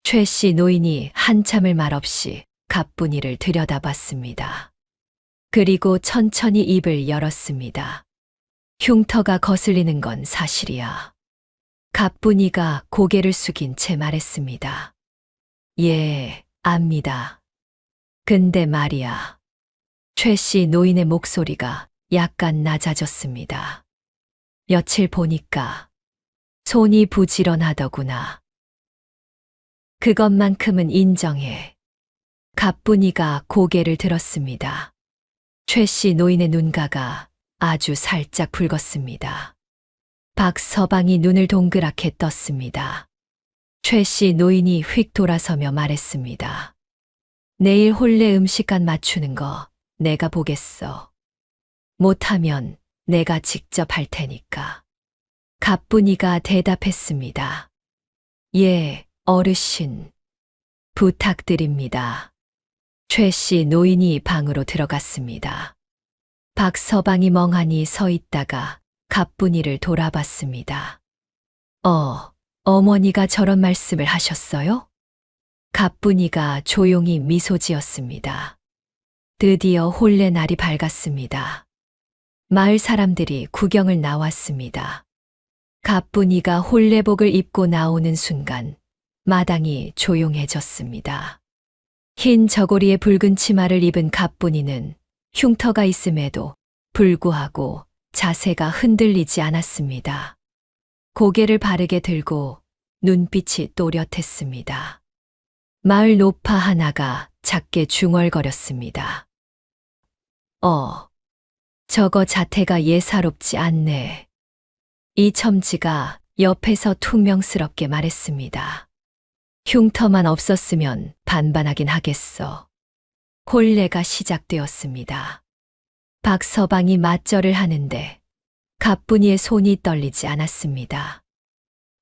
최 씨 노인이 한참을 말없이 가뿐이를 들여다봤습니다. 그리고 천천히 입을 열었습니다. 흉터가 거슬리는 건 사실이야. 가뿐이가 고개를 숙인 채 말했습니다. 예, 압니다. 근데 말이야. 최 씨 노인의 목소리가 약간 낮아졌습니다. 며칠 보니까 손이 부지런하더구나. 그것만큼은 인정해. 가뿐이가 고개를 들었습니다. 최 씨 노인의 눈가가 아주 살짝 붉었습니다. 박서방이 눈을 동그랗게 떴습니다. 최 씨 노인이 휙 돌아서며 말했습니다. 내일 혼례 음식간 맞추는 거 내가 보겠어. 못하면 내가 직접 할 테니까. 가뿐이가 대답했습니다. 예, 어르신. 부탁드립니다. 최 씨 노인이 방으로 들어갔습니다. 박서방이 멍하니 서 있다가 가뿐이를 돌아봤습니다. 어머니가 저런 말씀을 하셨어요? 가뿐이가 조용히 미소 지었습니다. 드디어 혼례 날이 밝았습니다. 마을 사람들이 구경을 나왔습니다. 가뿐이가 혼례복을 입고 나오는 순간 마당이 조용해졌습니다. 흰 저고리에 붉은 치마를 입은 가뿐이는 흉터가 있음에도 불구하고 자세가 흔들리지 않았습니다. 고개를 바르게 들고 눈빛이 또렷했습니다. 마을 노파 하나가 작게 중얼거렸습니다. 저거 자태가 예사롭지 않네. 이 첨지가 옆에서 퉁명스럽게 말했습니다. 흉터만 없었으면 반반하긴 하겠어. 혼례가 시작되었습니다. 박서방이 맞절을 하는데 가뿐이의 손이 떨리지 않았습니다.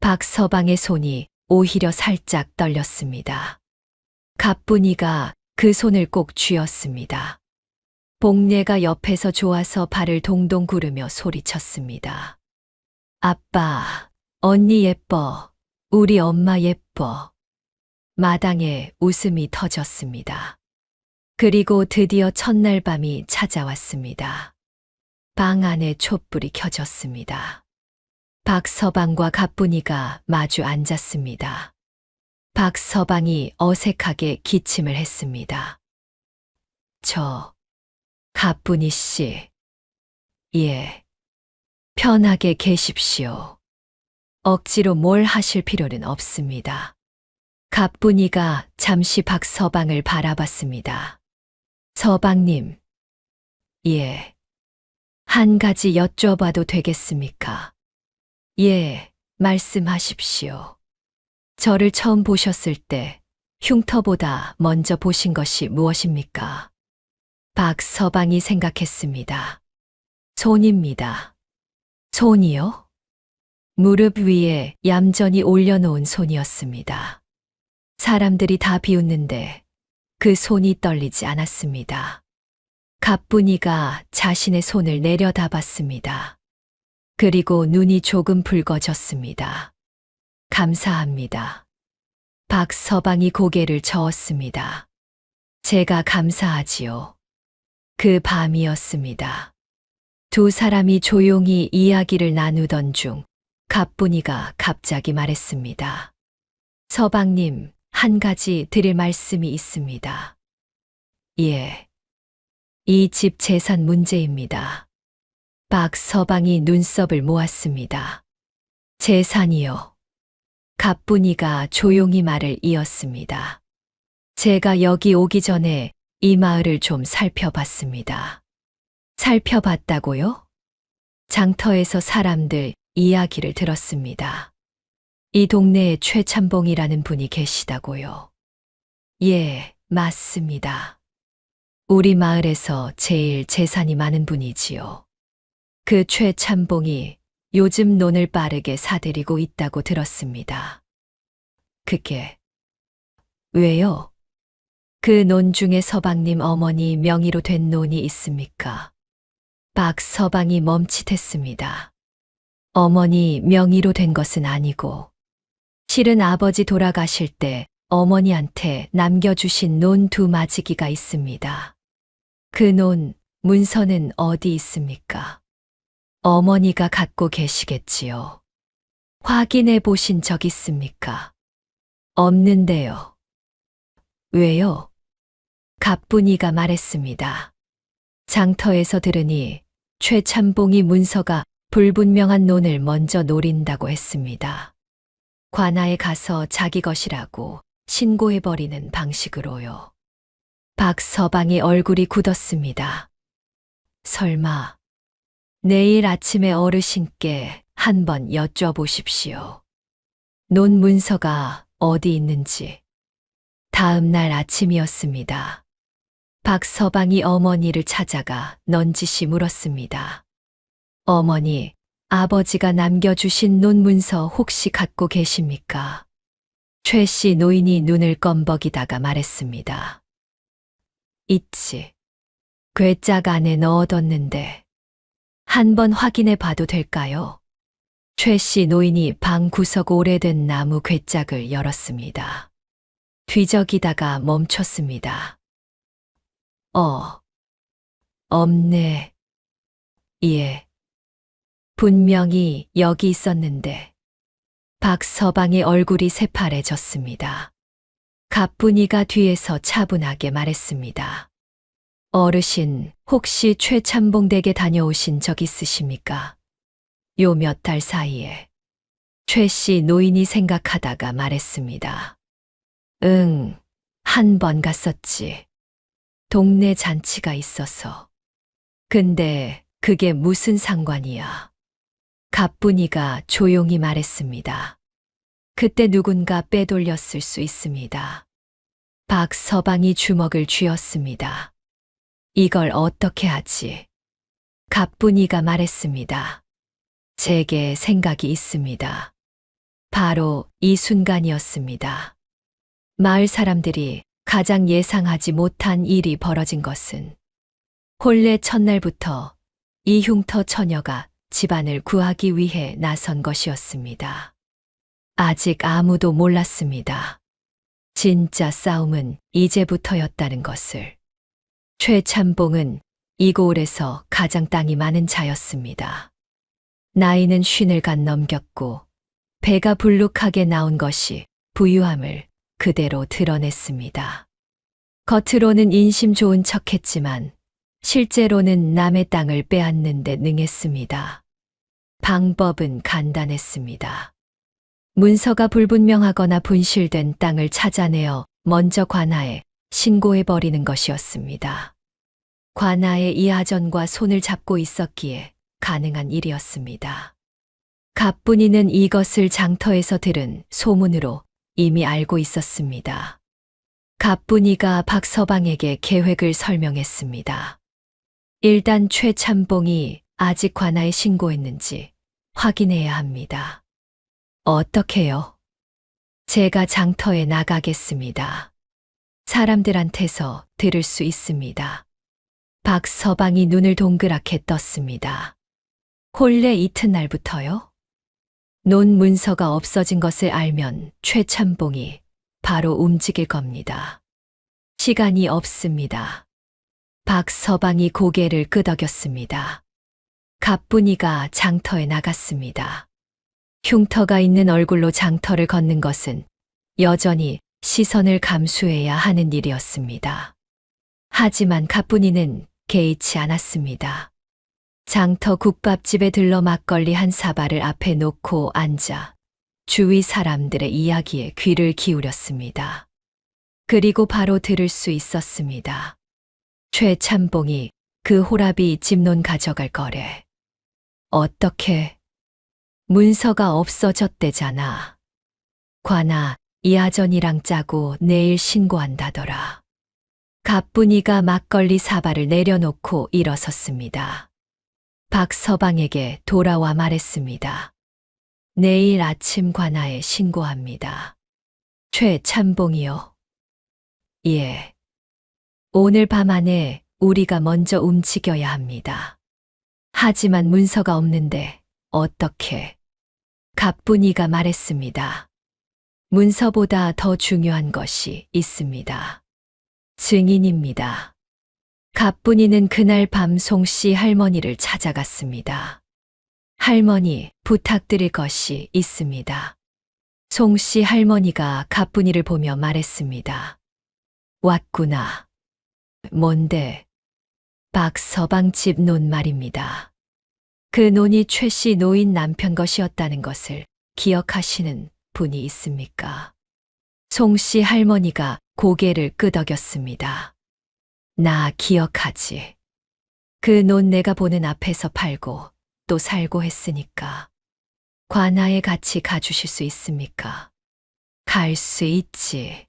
박서방의 손이 오히려 살짝 떨렸습니다. 가뿐이가 그 손을 꼭 쥐었습니다. 복례가 옆에서 좋아서 발을 동동 구르며 소리쳤습니다. 아빠, 언니 예뻐, 우리 엄마 예뻐. 마당에 웃음이 터졌습니다. 그리고 드디어 첫날 밤이 찾아왔습니다. 방 안에 촛불이 켜졌습니다. 박서방과 가뿐이가 마주 앉았습니다. 박서방이 어색하게 기침을 했습니다. 가뿐이 씨. 예. 편하게 계십시오. 억지로 뭘 하실 필요는 없습니다. 가뿐이가 잠시 박서방을 바라봤습니다. 서방님. 예. 한 가지 여쭤봐도 되겠습니까? 예, 말씀하십시오. 저를 처음 보셨을 때 흉터보다 먼저 보신 것이 무엇입니까? 박서방이 생각했습니다. 손입니다. 손이요? 무릎 위에 얌전히 올려놓은 손이었습니다. 사람들이 다 비웃는데 그 손이 떨리지 않았습니다. 가뿐이가 자신의 손을 내려다봤습니다. 그리고 눈이 조금 붉어졌습니다. 감사합니다. 박서방이 고개를 저었습니다. 제가 감사하지요. 그 밤이었습니다. 두 사람이 조용히 이야기를 나누던 중 가뿐이가 갑자기 말했습니다. 서방님, 한 가지 드릴 말씀이 있습니다. 예. 이 집 재산 문제입니다. 박서방이 눈썹을 모았습니다. 재산이요. 가뿐이가 조용히 말을 이었습니다. 제가 여기 오기 전에 이 마을을 좀 살펴봤습니다. 살펴봤다고요? 장터에서 사람들 이야기를 들었습니다. 이 동네에 최참봉이라는 분이 계시다고요. 예, 맞습니다. 우리 마을에서 제일 재산이 많은 분이지요. 그 최참봉이 요즘 논을 빠르게 사들이고 있다고 들었습니다. 그게 왜요? 그 논 중에 서방님 어머니 명의로 된 논이 있습니까? 박서방이 멈칫했습니다. 어머니 명의로 된 것은 아니고 실은 아버지 돌아가실 때 어머니한테 남겨주신 논 두 마지기가 있습니다. 그 논 문서는 어디 있습니까? 어머니가 갖고 계시겠지요. 확인해 보신 적 있습니까? 없는데요. 왜요? 가뿐이가 말했습니다. 장터에서 들으니 최참봉이 문서가 불분명한 논을 먼저 노린다고 했습니다. 관아에 가서 자기 것이라고 신고해버리는 방식으로요. 박서방의 얼굴이 굳었습니다. 설마 내일 아침에 어르신께 한번 여쭤보십시오. 논 문서가 어디 있는지. 다음 날 아침이었습니다. 박서방이 어머니를 찾아가 넌지시 물었습니다. 어머니, 아버지가 남겨주신 논문서 혹시 갖고 계십니까? 최 씨 노인이 눈을 껌벅이다가 말했습니다. 있지. 괴짝 안에 넣어뒀는데. 한번 확인해 봐도 될까요? 최 씨 노인이 방 구석 오래된 나무 괴짝을 열었습니다. 뒤적이다가 멈췄습니다. 없네. 예. 분명히 여기 있었는데. 박서방의 얼굴이 새파래졌습니다. 가뿐이가 뒤에서 차분하게 말했습니다. 어르신, 혹시 최참봉 댁에 다녀오신 적 있으십니까? 요 몇 달 사이에. 최 씨 노인이 생각하다가 말했습니다. 응, 한 번 갔었지. 동네 잔치가 있어서. 근데 그게 무슨 상관이야? 가뿐이가 조용히 말했습니다. 그때 누군가 빼돌렸을 수 있습니다. 박서방이 주먹을 쥐었습니다. 이걸 어떻게 하지? 가뿐이가 말했습니다. 제게 생각이 있습니다. 바로 이 순간이었습니다. 마을 사람들이 가장 예상하지 못한 일이 벌어진 것은 혼례 첫날부터 이 흉터 처녀가 집안을 구하기 위해 나선 것이었습니다. 아직 아무도 몰랐습니다. 진짜 싸움은 이제부터였다는 것을. 최참봉은 이 고을에서 가장 땅이 많은 자였습니다. 나이는 50간 넘겼고 배가 불룩하게 나온 것이 부유함을 그대로 드러냈습니다. 겉으로는 인심 좋은 척했지만 실제로는 남의 땅을 빼앗는 데 능했습니다. 방법은 간단했습니다. 문서가 불분명하거나 분실된 땅을 찾아내어 먼저 관아에 신고해버리는 것이었습니다. 관아에 이하전과 손을 잡고 있었기에 가능한 일이었습니다. 가뿐이는 이것을 장터에서 들은 소문으로 이미 알고 있었습니다. 가뿐이가 박서방에게 계획을 설명했습니다. 일단 최참봉이 아직 관아에 신고했는지 확인해야 합니다. 어떻게요? 제가 장터에 나가겠습니다. 사람들한테서 들을 수 있습니다. 박서방이 눈을 동그랗게 떴습니다. 혼례 이튿날부터요? 논문서가 없어진 것을 알면 최참봉이 바로 움직일 겁니다. 시간이 없습니다. 박서방이 고개를 끄덕였습니다. 가뿐이가 장터에 나갔습니다. 흉터가 있는 얼굴로 장터를 걷는 것은 여전히 시선을 감수해야 하는 일이었습니다. 하지만 가뿐이는 개의치 않았습니다. 장터 국밥집에 들러 막걸리 한 사발을 앞에 놓고 앉아 주위 사람들의 이야기에 귀를 기울였습니다. 그리고 바로 들을 수 있었습니다. 최참봉이 그 호랍이 집논 가져갈 거래. 어떻게? 문서가 없어졌대잖아. 관아, 이하전이랑 짜고 내일 신고한다더라. 가뿐이가 막걸리 사발을 내려놓고 일어섰습니다. 박서방에게 돌아와 말했습니다. 내일 아침 관아에 신고합니다. 최참봉이요. 예. 오늘 밤 안에 우리가 먼저 움직여야 합니다. 하지만 문서가 없는데 어떻게? 가뿐이가 말했습니다. 문서보다 더 중요한 것이 있습니다. 증인입니다. 가뿐이는 그날 밤 송씨 할머니를 찾아갔습니다. 할머니, 부탁드릴 것이 있습니다. 송씨 할머니가 가뿐이를 보며 말했습니다. 왔구나. 뭔데? 박서방 집 논 말입니다. 그 논이 최씨 노인 남편 것이었다는 것을 기억하시는 분이 있습니까? 송씨 할머니가 고개를 끄덕였습니다. 나 기억하지. 그 논 내가 보는 앞에서 팔고 또 살고 했으니까. 관아에 같이 가주실 수 있습니까? 갈 수 있지.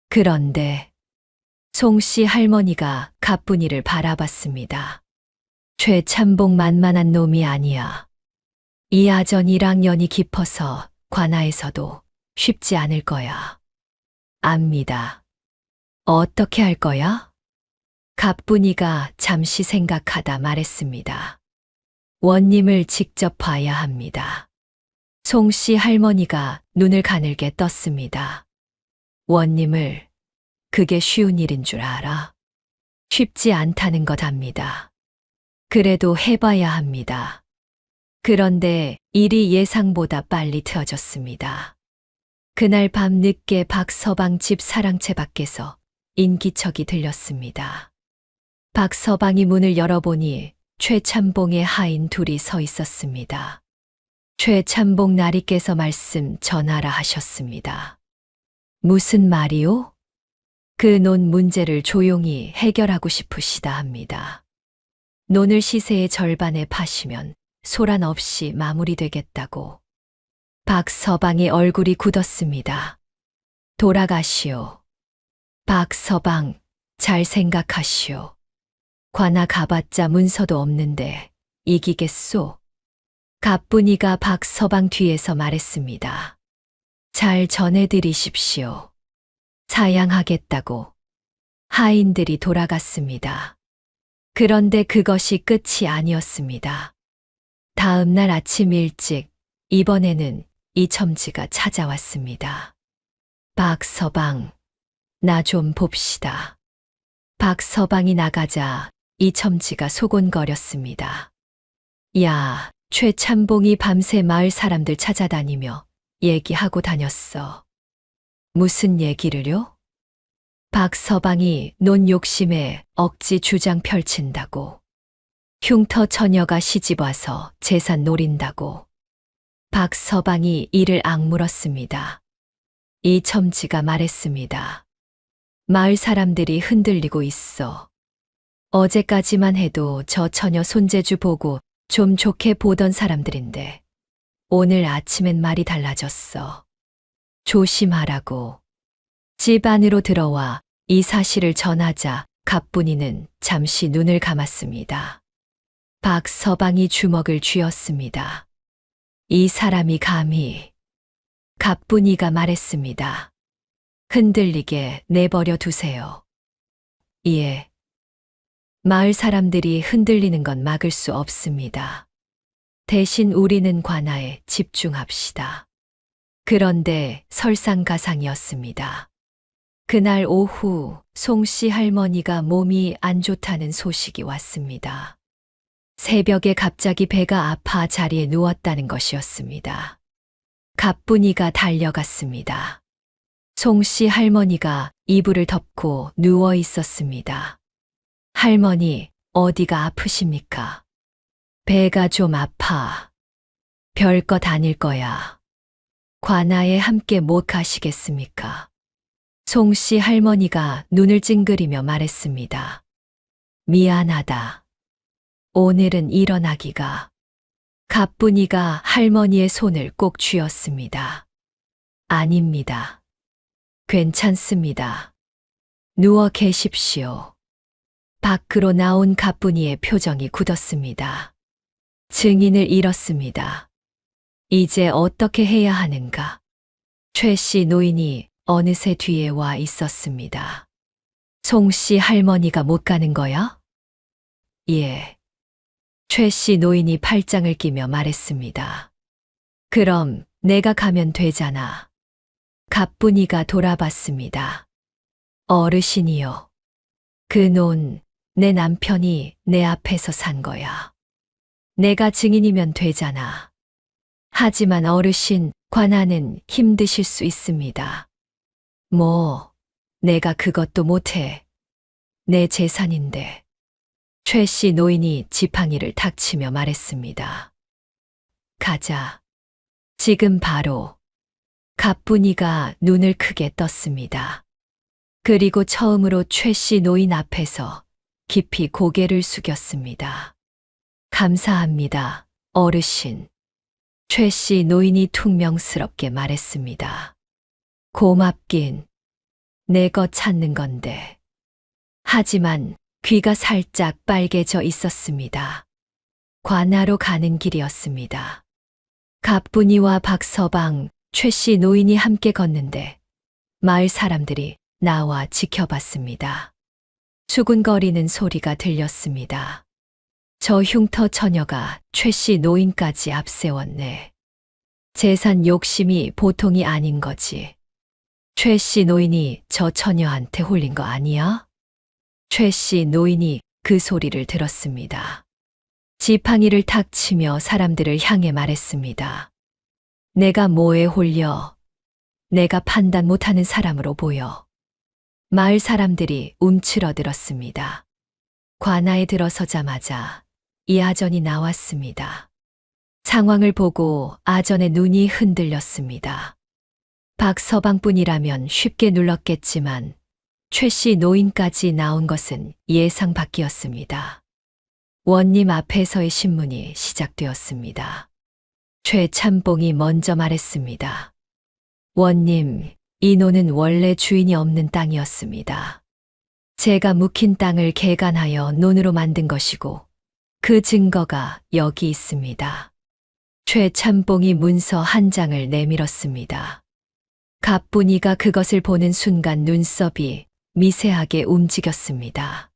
그런데 송 씨 할머니가 가뿐이를 바라봤습니다. 최참봉 만만한 놈이 아니야. 이 아전 1학년이 깊어서 관아에서도 쉽지 않을 거야. 압니다. 어떻게 할 거야? 가뿐이가 잠시 생각하다 말했습니다. 원님을 직접 봐야 합니다. 송 씨 할머니가 눈을 가늘게 떴습니다. 원님을, 그게 쉬운 일인 줄 알아? 쉽지 않다는 것 압니다. 그래도 해봐야 합니다. 그런데 일이 예상보다 빨리 트어졌습니다. 그날 밤 늦게 박서방 집 사랑채 밖에서 인기척이 들렸습니다. 박서방이 문을 열어보니 최참봉의 하인 둘이 서 있었습니다. 최참봉 나리께서 말씀 전하라 하셨습니다. 무슨 말이오? 그 논 문제를 조용히 해결하고 싶으시다 합니다. 논을 시세의 절반에 파시면 소란 없이 마무리되겠다고. 박서방의 얼굴이 굳었습니다. 돌아가시오. 박서방, 잘 생각하시오. 관아 가봤자 문서도 없는데 이기겠소? 가뿐이가 박서방 뒤에서 말했습니다. 잘 전해드리십시오. 사양하겠다고. 하인들이 돌아갔습니다. 그런데 그것이 끝이 아니었습니다. 다음 날 아침 일찍 이번에는 이첨지가 찾아왔습니다. 박서방, 나 좀 봅시다. 박서방이 나가자 이첨지가 소곤거렸습니다. 야, 최참봉이 밤새 마을 사람들 찾아다니며 얘기하고 다녔어. 무슨 얘기를요? 박서방이 논 욕심에 억지 주장 펼친다고. 흉터 처녀가 시집와서 재산 노린다고. 박서방이 이를 악물었습니다. 이첨지가 말했습니다. 마을 사람들이 흔들리고 있어. 어제까지만 해도 저 처녀 손재주 보고 좀 좋게 보던 사람들인데 오늘 아침엔 말이 달라졌어. 조심하라고. 집 안으로 들어와 이 사실을 전하자 가뿐이는 잠시 눈을 감았습니다. 박서방이 주먹을 쥐었습니다. 이 사람이 감히. 가뿐이가 말했습니다. 흔들리게 내버려 두세요. 예. 마을 사람들이 흔들리는 건 막을 수 없습니다. 대신 우리는 관아에 집중합시다. 그런데 설상가상이었습니다. 그날 오후 송 씨 할머니가 몸이 안 좋다는 소식이 왔습니다. 새벽에 갑자기 배가 아파 자리에 누웠다는 것이었습니다. 가뿐이가 달려갔습니다. 송 씨 할머니가 이불을 덮고 누워 있었습니다. 할머니, 어디가 아프십니까? 배가 좀 아파. 별것 아닐 거야. 관아에 함께 못 가시겠습니까? 송 씨 할머니가 눈을 찡그리며 말했습니다. 미안하다. 오늘은 일어나기가. 가뿐이가 할머니의 손을 꼭 쥐었습니다. 아닙니다. 괜찮습니다. 누워 계십시오. 밖으로 나온 가뿐이의 표정이 굳었습니다. 증인을 잃었습니다. 이제 어떻게 해야 하는가? 최 씨 노인이 어느새 뒤에 와 있었습니다. 송 씨 할머니가 못 가는 거야? 예. 최 씨 노인이 팔짱을 끼며 말했습니다. 그럼 내가 가면 되잖아. 가뿐이가 돌아봤습니다. 어르신이요. 그 논 내 남편이 내 앞에서 산 거야. 내가 증인이면 되잖아. 하지만 어르신, 관아는 힘드실 수 있습니다. 뭐, 내가 그것도 못해. 내 재산인데. 최 씨 노인이 지팡이를 탁 치며 말했습니다. 가자. 지금 바로. 가뿐이가 눈을 크게 떴습니다. 그리고 처음으로 최 씨 노인 앞에서 깊이 고개를 숙였습니다. 감사합니다, 어르신. 최 씨 노인이 퉁명스럽게 말했습니다. 고맙긴. 내 것 찾는 건데. 하지만 귀가 살짝 빨개져 있었습니다. 관하로 가는 길이었습니다. 갑분이와 박서방, 최 씨 노인이 함께 걷는데 마을 사람들이 나와 지켜봤습니다. 수군거리는 소리가 들렸습니다. 저 흉터 처녀가 최 씨 노인까지 앞세웠네. 재산 욕심이 보통이 아닌 거지. 최 씨 노인이 저 처녀한테 홀린 거 아니야? 최 씨 노인이 그 소리를 들었습니다. 지팡이를 탁 치며 사람들을 향해 말했습니다. 내가 뭐에 홀려? 내가 판단 못하는 사람으로 보여. 마을 사람들이 움츠러들었습니다. 관아에 들어서자마자 이 아전이 나왔습니다. 상황을 보고 아전의 눈이 흔들렸습니다. 박서방뿐이라면 쉽게 눌렀겠지만 최 씨 노인까지 나온 것은 예상 밖이었습니다. 원님 앞에서의 신문이 시작되었습니다. 최참봉이 먼저 말했습니다. 원님, 이 노는 원래 주인이 없는 땅이었습니다. 제가 묵힌 땅을 개간하여 논으로 만든 것이고 그 증거가 여기 있습니다. 최참봉이 문서 한 장을 내밀었습니다. 갑분이가 그것을 보는 순간 눈썹이 미세하게 움직였습니다.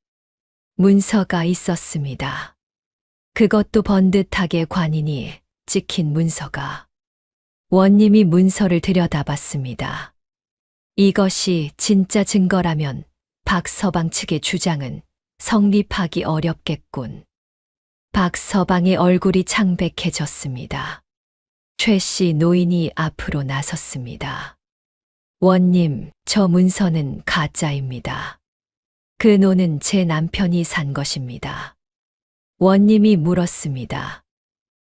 문서가 있었습니다. 그것도 번듯하게 관인이 찍힌 문서가. 원님이 문서를 들여다봤습니다. 이것이 진짜 증거라면 박서방 측의 주장은 성립하기 어렵겠군. 박서방의 얼굴이 창백해졌습니다. 최 씨 노인이 앞으로 나섰습니다. 원님, 저 문서는 가짜입니다. 그 노는 제 남편이 산 것입니다. 원님이 물었습니다.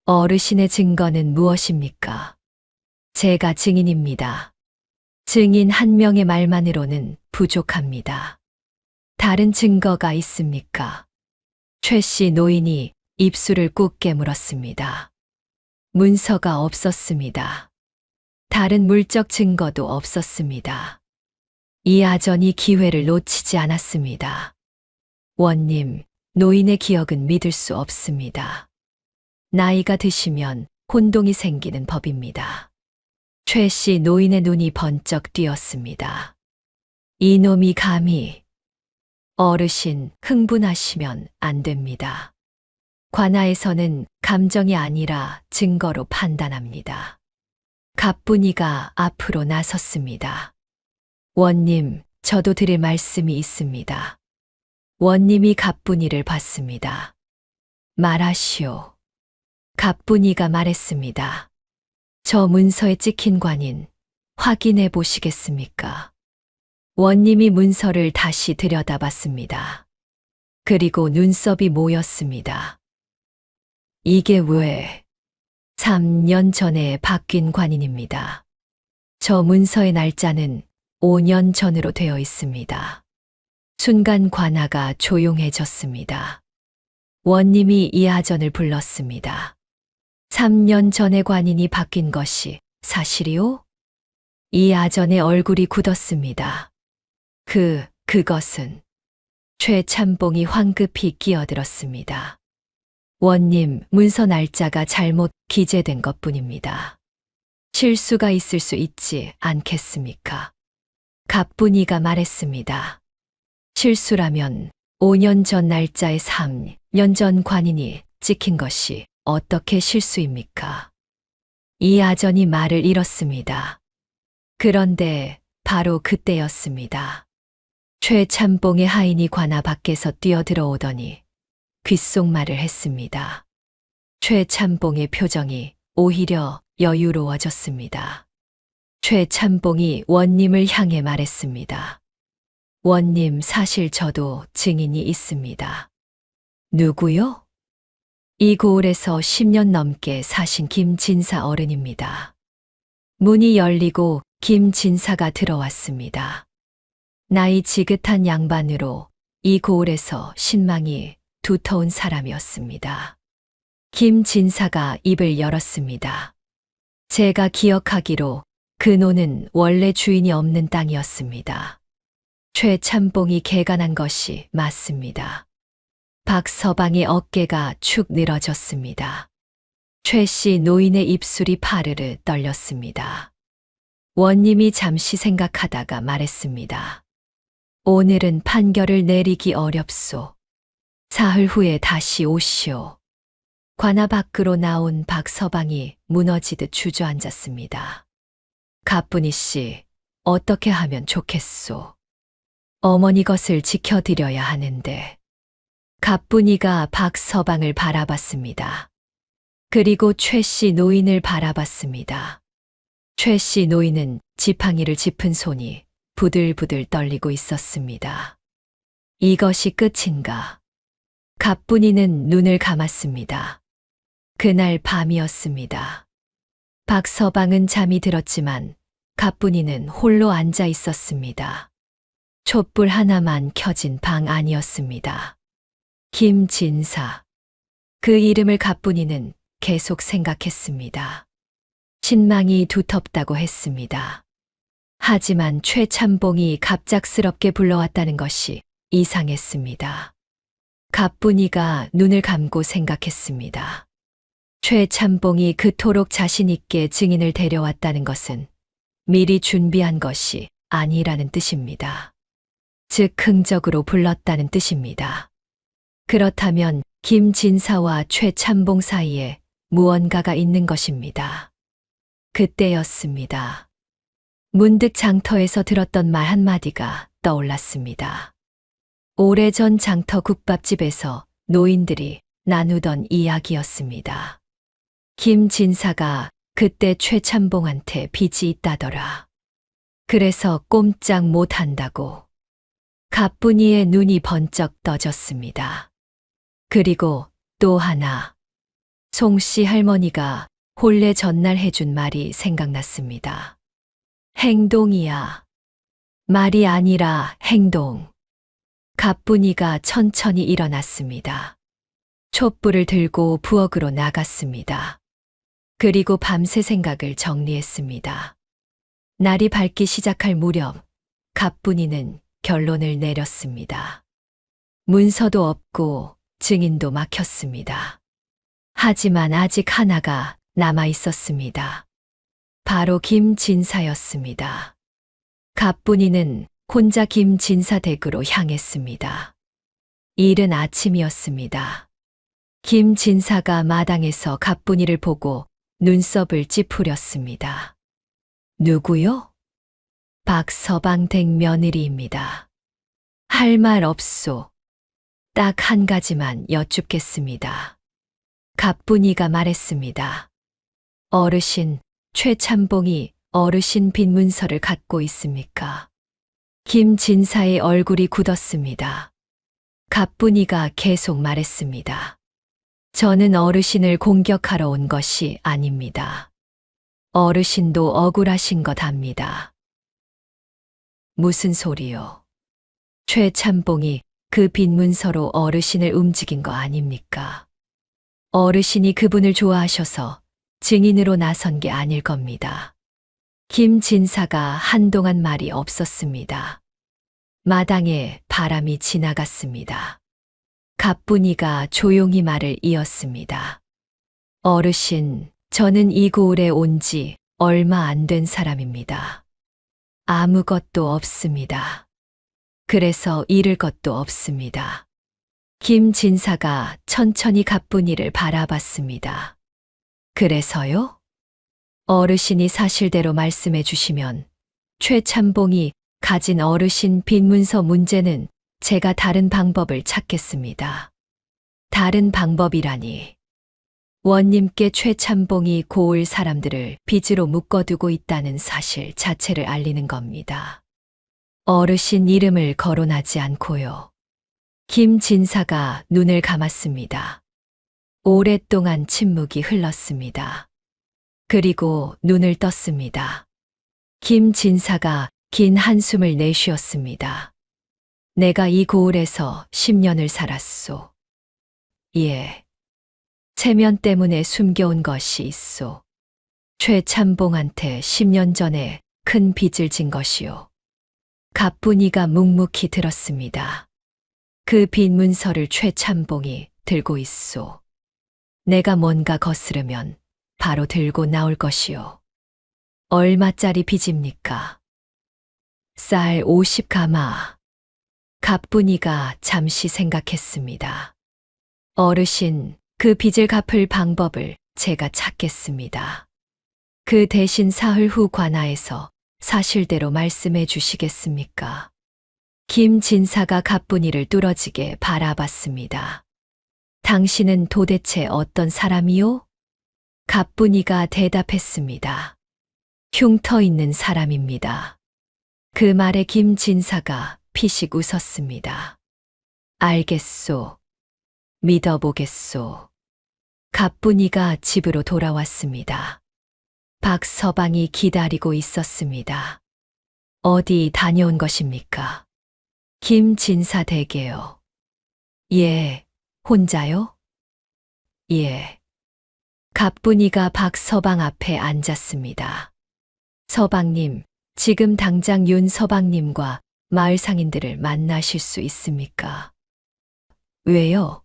어르신의 증거는 무엇입니까? 제가 증인입니다. 증인 한 명의 말만으로는 부족합니다. 다른 증거가 있습니까? 최 씨 노인이 입술을 꾹 깨물었습니다. 문서가 없었습니다. 다른 물적 증거도 없었습니다. 이 아전이 기회를 놓치지 않았습니다. 원님, 노인의 기억은 믿을 수 없습니다. 나이가 드시면 혼동이 생기는 법입니다. 최 씨 노인의 눈이 번쩍 뛰었습니다. 이놈이 감히. 어르신, 흥분하시면 안 됩니다. 관아에서는 감정이 아니라 증거로 판단합니다. 갑분이가 앞으로 나섰습니다. 원님, 저도 드릴 말씀이 있습니다. 원님이 갑분이를 봤습니다. 말하시오. 갑분이가 말했습니다. 저 문서에 찍힌 관인 확인해 보시겠습니까? 원님이 문서를 다시 들여다봤습니다. 그리고 눈썹이 모였습니다. 이게 왜? 3년 전에 바뀐 관인입니다. 저 문서의 날짜는 5년 전으로 되어 있습니다. 순간 관아가 조용해졌습니다. 원님이 이 아전을 불렀습니다. 3년 전에 관인이 바뀐 것이 사실이오? 이 아전의 얼굴이 굳었습니다. 그것은 최참봉이 황급히 끼어들었습니다. 원님, 문서 날짜가 잘못 기재된 것뿐입니다. 실수가 있을 수 있지 않겠습니까? 갑분이가 말했습니다. 실수라면 5년 전 날짜에 3년 전 관인이 찍힌 것이 어떻게 실수입니까? 이 아전이 말을 잃었습니다. 그런데 바로 그때였습니다. 최참봉의 하인이 관아 밖에서 뛰어들어오더니 귓속말을 했습니다. 최참봉의 표정이 오히려 여유로워졌습니다. 최참봉이 원님을 향해 말했습니다. 원님, 사실 저도 증인이 있습니다. 누구요? 이 고을에서 10년 넘게 사신 김진사 어른입니다. 문이 열리고 김진사가 들어왔습니다. 나이 지긋한 양반으로 이 고을에서 신망이 두터운 사람이었습니다. 김진사가 입을 열었습니다. 제가 기억하기로 그 노는 원래 주인이 없는 땅이었습니다. 최참봉이 개간한 것이 맞습니다. 박서방의 어깨가 축 늘어졌습니다. 최 씨 노인의 입술이 파르르 떨렸습니다. 원님이 잠시 생각하다가 말했습니다. 오늘은 판결을 내리기 어렵소. 사흘 후에 다시 오시오. 관아 밖으로 나온 박서방이 무너지듯 주저앉았습니다. 가뿐이 씨, 어떻게 하면 좋겠소? 어머니 것을 지켜드려야 하는데. 가뿐이가 박서방을 바라봤습니다. 그리고 최 씨 노인을 바라봤습니다. 최 씨 노인은 지팡이를 짚은 손이 부들부들 떨리고 있었습니다. 이것이 끝인가? 가뿐이는 눈을 감았습니다. 그날 밤이었습니다. 박서방은 잠이 들었지만 가뿐이는 홀로 앉아 있었습니다. 촛불 하나만 켜진 방 안이었습니다. 김진사. 그 이름을 가뿐이는 계속 생각했습니다. 신망이 두텁다고 했습니다. 하지만 최참봉이 갑작스럽게 불러왔다는 것이 이상했습니다. 가뿐이가 눈을 감고 생각했습니다. 최참봉이 그토록 자신 있게 증인을 데려왔다는 것은 미리 준비한 것이 아니라는 뜻입니다. 즉 흥적으로 불렀다는 뜻입니다. 그렇다면 김진사와 최참봉 사이에 무언가가 있는 것입니다. 그때였습니다. 문득 장터에서 들었던 말 한마디가 떠올랐습니다. 오래전 장터 국밥집에서 노인들이 나누던 이야기였습니다. 김진사가 그때 최참봉한테 빚이 있다더라. 그래서 꼼짝 못한다고. 가뿐이의 눈이 번쩍 떠졌습니다. 그리고 또 하나. 송씨 할머니가 혼례 전날 해준 말이 생각났습니다. 행동이야. 말이 아니라 행동. 가뿐이가 천천히 일어났습니다. 촛불을 들고 부엌으로 나갔습니다. 그리고 밤새 생각을 정리했습니다. 날이 밝기 시작할 무렵 가뿐이는 결론을 내렸습니다. 문서도 없고 증인도 막혔습니다. 하지만 아직 하나가 남아 있었습니다. 바로 김진사였습니다. 가뿐이는 혼자 김진사 댁으로 향했습니다. 이른 아침이었습니다. 김진사가 마당에서 가뿐이를 보고 눈썹을 찌푸렸습니다. 누구요? 박서방 댁 며느리입니다. 할 말 없소. 딱 한 가지만 여쭙겠습니다. 가뿐이가 말했습니다. 어르신, 최참봉이 어르신 빈 문서를 갖고 있습니까? 김진사의 얼굴이 굳었습니다. 가뿐이가 계속 말했습니다. 저는 어르신을 공격하러 온 것이 아닙니다. 어르신도 억울하신 것 압니다. 무슨 소리요? 최참봉이 그 빈 문서로 어르신을 움직인 거 아닙니까? 어르신이 그분을 좋아하셔서 증인으로 나선 게 아닐 겁니다. 김진사가 한동안 말이 없었습니다. 마당에 바람이 지나갔습니다. 가뿐이가 조용히 말을 이었습니다. 어르신, 저는 이 고을에 온 지 얼마 안 된 사람입니다. 아무것도 없습니다. 그래서 잃을 것도 없습니다. 김진사가 천천히 가뿐이를 바라봤습니다. 그래서요? 어르신이 사실대로 말씀해 주시면 최참봉이 가진 어르신 빈 문서 문제는 제가 다른 방법을 찾겠습니다. 다른 방법이라니. 원님께 최참봉이 고을 사람들을 빚으로 묶어두고 있다는 사실 자체를 알리는 겁니다. 어르신 이름을 거론하지 않고요. 김진사가 눈을 감았습니다. 오랫동안 침묵이 흘렀습니다. 그리고 눈을 떴습니다. 김진사가 긴 한숨을 내쉬었습니다. 내가 이 고을에서 10년을 살았소. 예. 체면 때문에 숨겨온 것이 있소. 최참봉한테 10년 전에 큰 빚을 진 것이요. 갑분이가 묵묵히 들었습니다. 그 빚 문서를 최참봉이 들고 있소. 내가 뭔가 거스르면 바로 들고 나올 것이요. 얼마짜리 빚입니까? 쌀 50가마. 갑분이가 잠시 생각했습니다. 어르신, 그 빚을 갚을 방법을 제가 찾겠습니다. 그 대신 사흘 후 관아에서 사실대로 말씀해 주시겠습니까? 김 진사가 갑분이를 뚫어지게 바라봤습니다. 당신은 도대체 어떤 사람이요? 갑분이가 대답했습니다. 흉터 있는 사람입니다. 그 말에 김 진사가 피식 웃었습니다. 알겠소. 믿어보겠소. 갑분이가 집으로 돌아왔습니다. 박서방이 기다리고 있었습니다. 어디 다녀온 것입니까? 김진사 댁에요. 예, 혼자요? 예. 갑분이가 박서방 앞에 앉았습니다. 서방님, 지금 당장 윤 서방님과 마을 상인들을 만나실 수 있습니까? 왜요?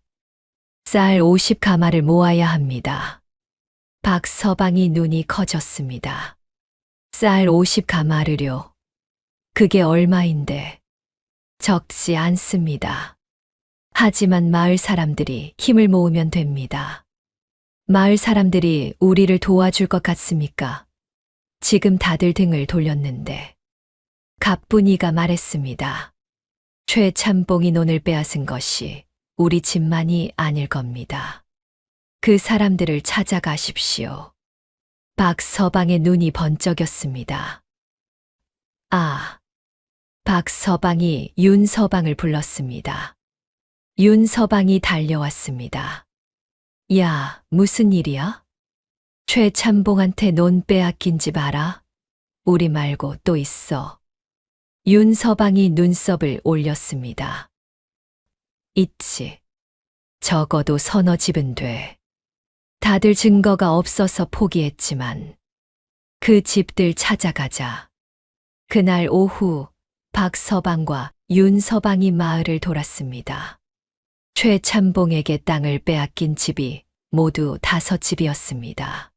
쌀 50가마를 모아야 합니다. 박서방이 눈이 커졌습니다. 쌀 50가마를요? 그게 얼마인데? 적지 않습니다. 하지만 마을 사람들이 힘을 모으면 됩니다. 마을 사람들이 우리를 도와줄 것 같습니까? 지금 다들 등을 돌렸는데. 갑분이가 말했습니다. 최참봉이 논을 빼앗은 것이 우리 집만이 아닐 겁니다. 그 사람들을 찾아가십시오. 박서방의 눈이 번쩍였습니다. 아, 박서방이 윤서방을 불렀습니다. 윤서방이 달려왔습니다. 야, 무슨 일이야? 최참봉한테 논 빼앗긴 집 알아? 우리 말고 또 있어. 윤서방이 눈썹을 올렸습니다. 있지. 적어도 서너 집은 돼. 다들 증거가 없어서 포기했지만 그 집들 찾아가자. 그날 오후 박서방과 윤서방이 마을을 돌았습니다. 최참봉에게 땅을 빼앗긴 집이 모두 5집이었습니다.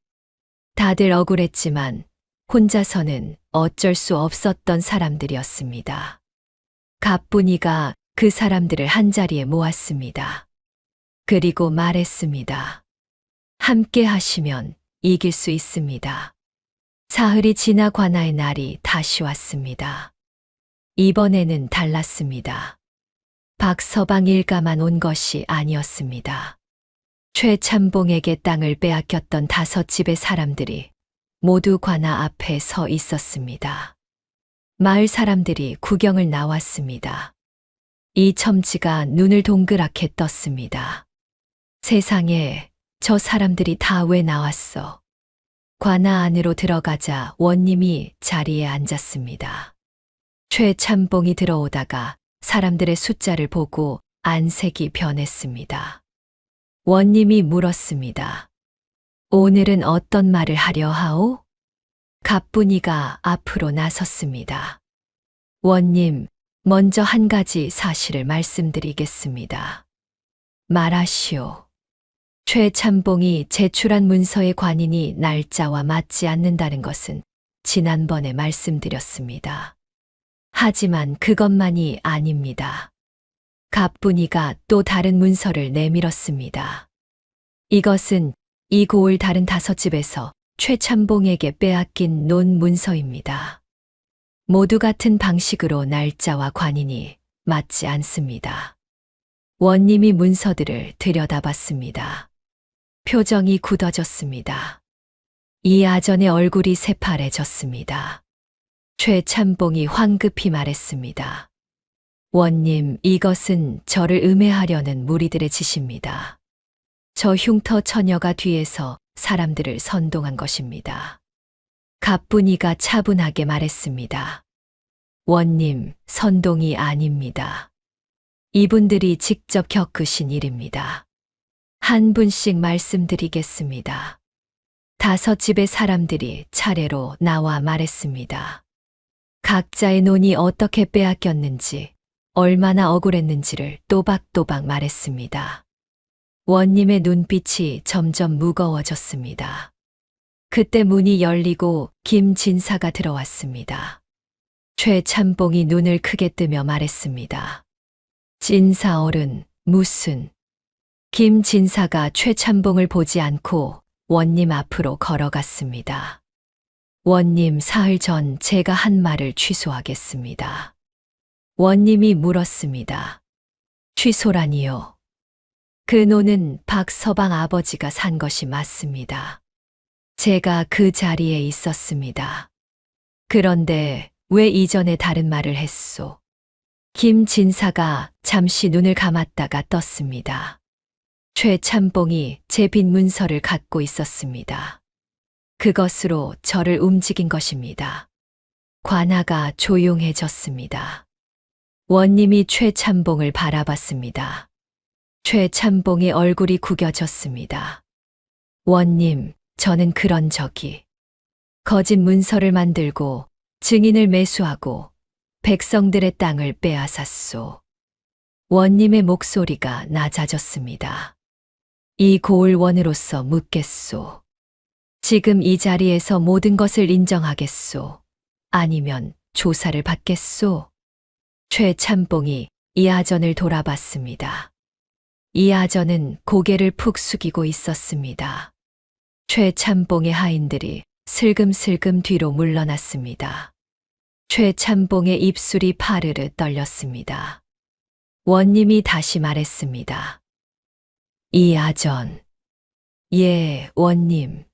다들 억울했지만 혼자서는 어쩔 수 없었던 사람들이었습니다. 갑분이가 그 사람들을 한자리에 모았습니다. 그리고 말했습니다. 함께 하시면 이길 수 있습니다. 사흘이 지나 관아의 날이 다시 왔습니다. 이번에는 달랐습니다. 박서방 일가만 온 것이 아니었습니다. 최참봉에게 땅을 빼앗겼던 5집의 사람들이 모두 관아 앞에 서 있었습니다. 마을 사람들이 구경을 나왔습니다. 이 첨지가 눈을 동그랗게 떴습니다. 세상에, 저 사람들이 다 왜 나왔어? 관아 안으로 들어가자 원님이 자리에 앉았습니다. 최참봉이 들어오다가 사람들의 숫자를 보고 안색이 변했습니다. 원님이 물었습니다. 오늘은 어떤 말을 하려 하오? 갑분이가 앞으로 나섰습니다. 원님, 먼저 한 가지 사실을 말씀드리겠습니다. 말하시오. 최참봉이 제출한 문서의 관인이 날짜와 맞지 않는다는 것은 지난번에 말씀드렸습니다. 하지만 그것만이 아닙니다. 갑분이가 또 다른 문서를 내밀었습니다. 이것은 이 고을 다른 5집에서 최참봉에게 빼앗긴 논 문서입니다. 모두 같은 방식으로 날짜와 관인이 맞지 않습니다. 원님이 문서들을 들여다봤습니다. 표정이 굳어졌습니다. 이 아전의 얼굴이 새파래졌습니다. 최참봉이 황급히 말했습니다. 원님, 이것은 저를 음해하려는 무리들의 짓입니다. 저 흉터 처녀가 뒤에서 사람들을 선동한 것입니다. 갑분이가 차분하게 말했습니다. 원님, 선동이 아닙니다. 이분들이 직접 겪으신 일입니다. 한 분씩 말씀드리겠습니다. 5 집의 사람들이 차례로 나와 말했습니다. 각자의 논이 어떻게 빼앗겼는지, 얼마나 억울했는지를 또박또박 말했습니다. 원님의 눈빛이 점점 무거워졌습니다. 그때 문이 열리고 김진사가 들어왔습니다. 최참봉이 눈을 크게 뜨며 말했습니다. 진사 어른, 무슨. 김진사가 최참봉을 보지 않고 원님 앞으로 걸어갔습니다. 원님, 사흘 전 제가 한 말을 취소하겠습니다. 원님이 물었습니다. 취소라니요? 그 논은 박서방 아버지가 산 것이 맞습니다. 제가 그 자리에 있었습니다. 그런데 왜 이전에 다른 말을 했소? 김진사가 잠시 눈을 감았다가 떴습니다. 최참봉이 제 빈 문서를 갖고 있었습니다. 그것으로 저를 움직인 것입니다. 관아가 조용해졌습니다. 원님이 최참봉을 바라봤습니다. 최참봉의 얼굴이 구겨졌습니다. 원님, 저는 그런 적이 거짓 문서를 만들고 증인을 매수하고 백성들의 땅을 빼앗았소. 원님의 목소리가 낮아졌습니다. 이 고을원으로서 묻겠소. 지금 이 자리에서 모든 것을 인정하겠소. 아니면 조사를 받겠소. 최참봉이 이하전을 돌아봤습니다. 이하전은 고개를 푹 숙이고 있었습니다. 최참봉의 하인들이 슬금슬금 뒤로 물러났습니다. 최참봉의 입술이 파르르 떨렸습니다. 원님이 다시 말했습니다. 이하전. 예, 원님.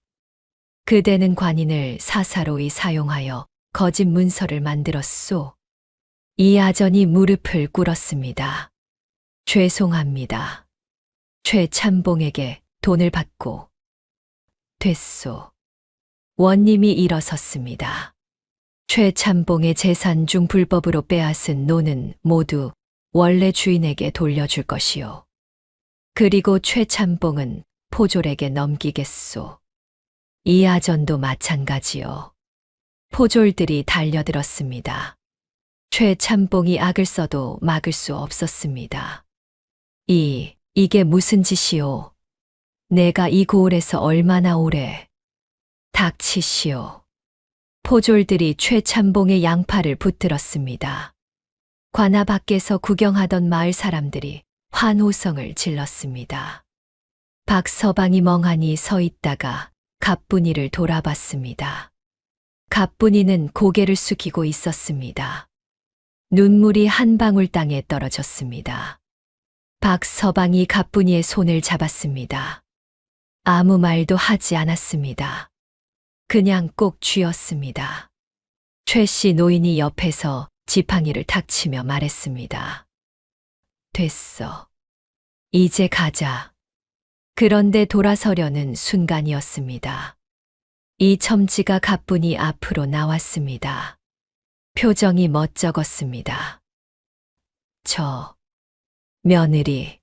그대는 관인을 사사로이 사용하여 거짓 문서를 만들었소. 이하전이 무릎을 꿇었습니다. 죄송합니다. 최참봉에게 돈을 받고 됐소. 원님이 일어섰습니다. 최참봉의 재산 중 불법으로 빼앗은 논은 모두 원래 주인에게 돌려줄 것이요. 그리고 최참봉은 포졸에게 넘기겠소. 이하전도 마찬가지요. 포졸들이 달려들었습니다. 최참봉이 악을 써도 막을 수 없었습니다. 이게 무슨 짓이오? 내가 이 고을에서 얼마나 오래. 닥치시오. 포졸들이 최참봉의 양팔을 붙들었습니다. 관아 밖에서 구경하던 마을 사람들이 환호성을 질렀습니다. 박서방이 멍하니 서 있다가 갑분이를 돌아봤습니다. 갑분이는 고개를 숙이고 있었습니다. 눈물이 한 방울 땅에 떨어졌습니다. 박서방이 갑분이의 손을 잡았습니다. 아무 말도 하지 않았습니다. 그냥 꼭 쥐었습니다. 최씨 노인이 옆에서 지팡이를 탁 치며 말했습니다. 됐어. 이제 가자. 그런데 돌아서려는 순간이었습니다. 이 첨지가 가뿐히 앞으로 나왔습니다. 표정이 멋쩍었습니다. 저 며느리.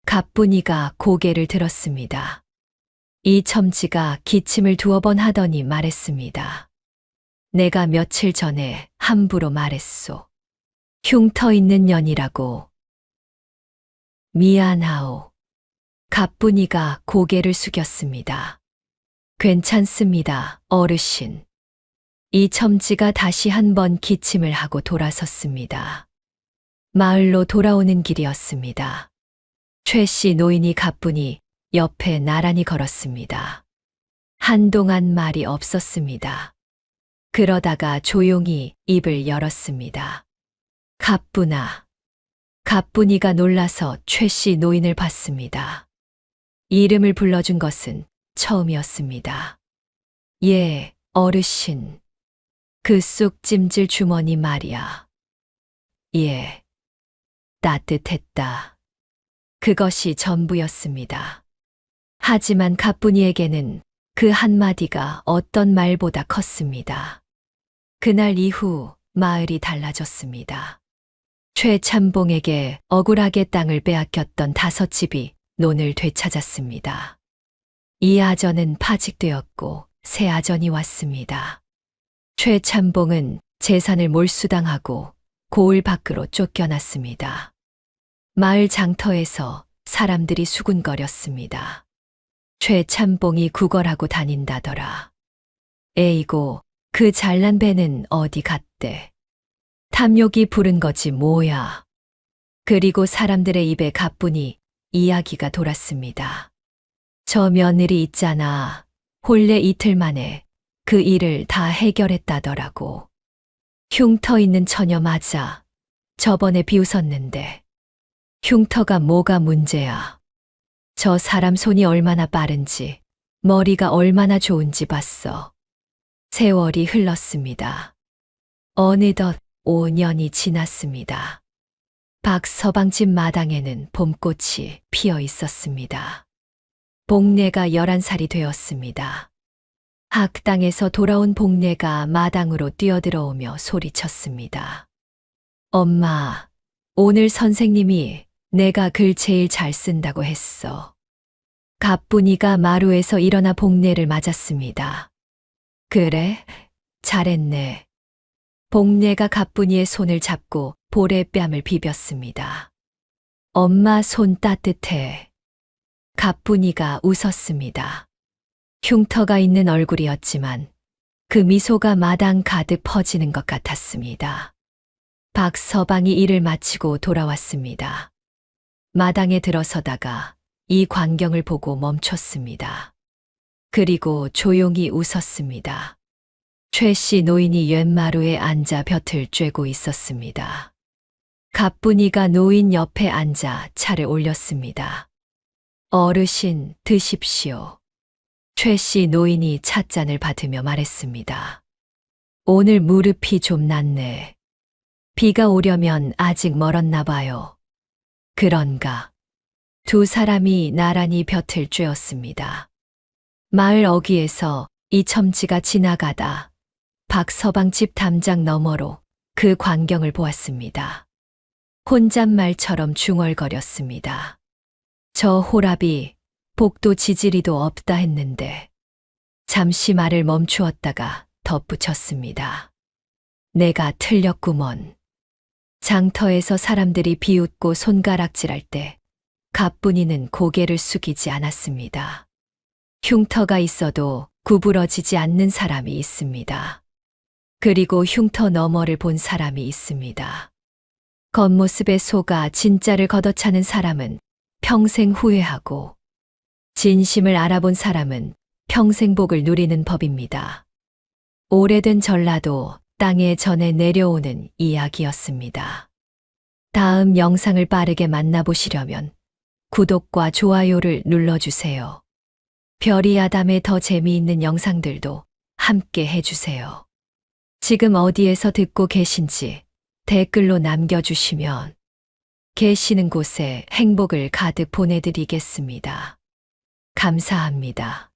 가뿐이가 고개를 들었습니다. 이 첨지가 기침을 2번 하더니 말했습니다. 내가 며칠 전에 함부로 말했소. 흉터 있는 년이라고. 미안하오. 가뿐이가 고개를 숙였습니다. 괜찮습니다, 어르신. 이 첨지가 다시 1번 기침을 하고 돌아섰습니다. 마을로 돌아오는 길이었습니다. 최씨 노인이 가뿐히 옆에 나란히 걸었습니다. 한동안 말이 없었습니다. 그러다가 조용히 입을 열었습니다. 가뿐아. 가뿐이가 놀라서 최씨 노인을 봤습니다. 이름을 불러준 것은 처음이었습니다. 예, 어르신. 그 쑥 찜질 주머니 말이야. 예. 따뜻했다. 그것이 전부였습니다. 하지만 가뿐이에게는 그 한마디가 어떤 말보다 컸습니다. 그날 이후 마을이 달라졌습니다. 최참봉에게 억울하게 땅을 빼앗겼던 5집이 논을 되찾았습니다. 이 아전은 파직되었고 새 아전이 왔습니다. 최참봉은 재산을 몰수당하고 고을 밖으로 쫓겨났습니다. 마을 장터에서 사람들이 수군거렸습니다. 최참봉이 구걸하고 다닌다더라. 에이고, 그 잘난 배는 어디 갔대? 탐욕이 부른 거지 뭐야. 그리고 사람들의 입에 가뿐히 이야기가 돌았습니다. 저 며느리 있잖아. 본래 이틀 만에 그 일을 다 해결했다더라고. 흉터 있는 처녀 맞아. 저번에 비웃었는데. 흉터가 뭐가 문제야. 저 사람 손이 얼마나 빠른지, 머리가 얼마나 좋은지 봤어. 세월이 흘렀습니다. 어느덧 5년이 지났습니다. 박서방집 마당에는 봄꽃이 피어 있었습니다. 복례가 11살이 되었습니다. 학당에서 돌아온 복례가 마당으로 뛰어들어오며 소리쳤습니다. 엄마, 오늘 선생님이 내가 글 제일 잘 쓴다고 했어. 가뿐이가 마루에서 일어나 복례를 맞았습니다. 그래? 잘했네. 복례가 가뿐이의 손을 잡고 볼에 뺨을 비볐습니다. 엄마 손 따뜻해. 가뿐이가 웃었습니다. 흉터가 있는 얼굴이었지만 그 미소가 마당 가득 퍼지는 것 같았습니다. 박서방이 일을 마치고 돌아왔습니다. 마당에 들어서다가 이 광경을 보고 멈췄습니다. 그리고 조용히 웃었습니다. 최 씨 노인이 옛마루에 앉아 벼틀 쬐고 있었습니다. 가뿐이가 노인 옆에 앉아 차를 올렸습니다. 어르신 드십시오. 최 씨 노인이 찻잔을 받으며 말했습니다. 오늘 무릎이 좀 낫네. 비가 오려면 아직 멀었나 봐요. 그런가. 두 사람이 나란히 벼틀 쬐었습니다. 마을 어귀에서 이 첨지가 지나가다 박서방 집 담장 너머로 그 광경을 보았습니다. 혼잣말처럼 중얼거렸습니다. 저 호랍이 복도 지지리도 없다 했는데 잠시 말을 멈추었다가 덧붙였습니다. 내가 틀렸구먼. 장터에서 사람들이 비웃고 손가락질할 때 가뿐이는 고개를 숙이지 않았습니다. 흉터가 있어도 구부러지지 않는 사람이 있습니다. 그리고 흉터 너머를 본 사람이 있습니다. 겉모습에 속아 진짜를 걷어차는 사람은 평생 후회하고 진심을 알아본 사람은 평생 복을 누리는 법입니다. 오래된 전라도 땅에 전해 내려오는 이야기였습니다. 다음 영상을 빠르게 만나보시려면 구독과 좋아요를 눌러주세요. 별이 아담의 더 재미있는 영상들도 함께 해주세요. 지금 어디에서 듣고 계신지 댓글로 남겨주시면 계시는 곳에 행복을 가득 보내드리겠습니다. 감사합니다.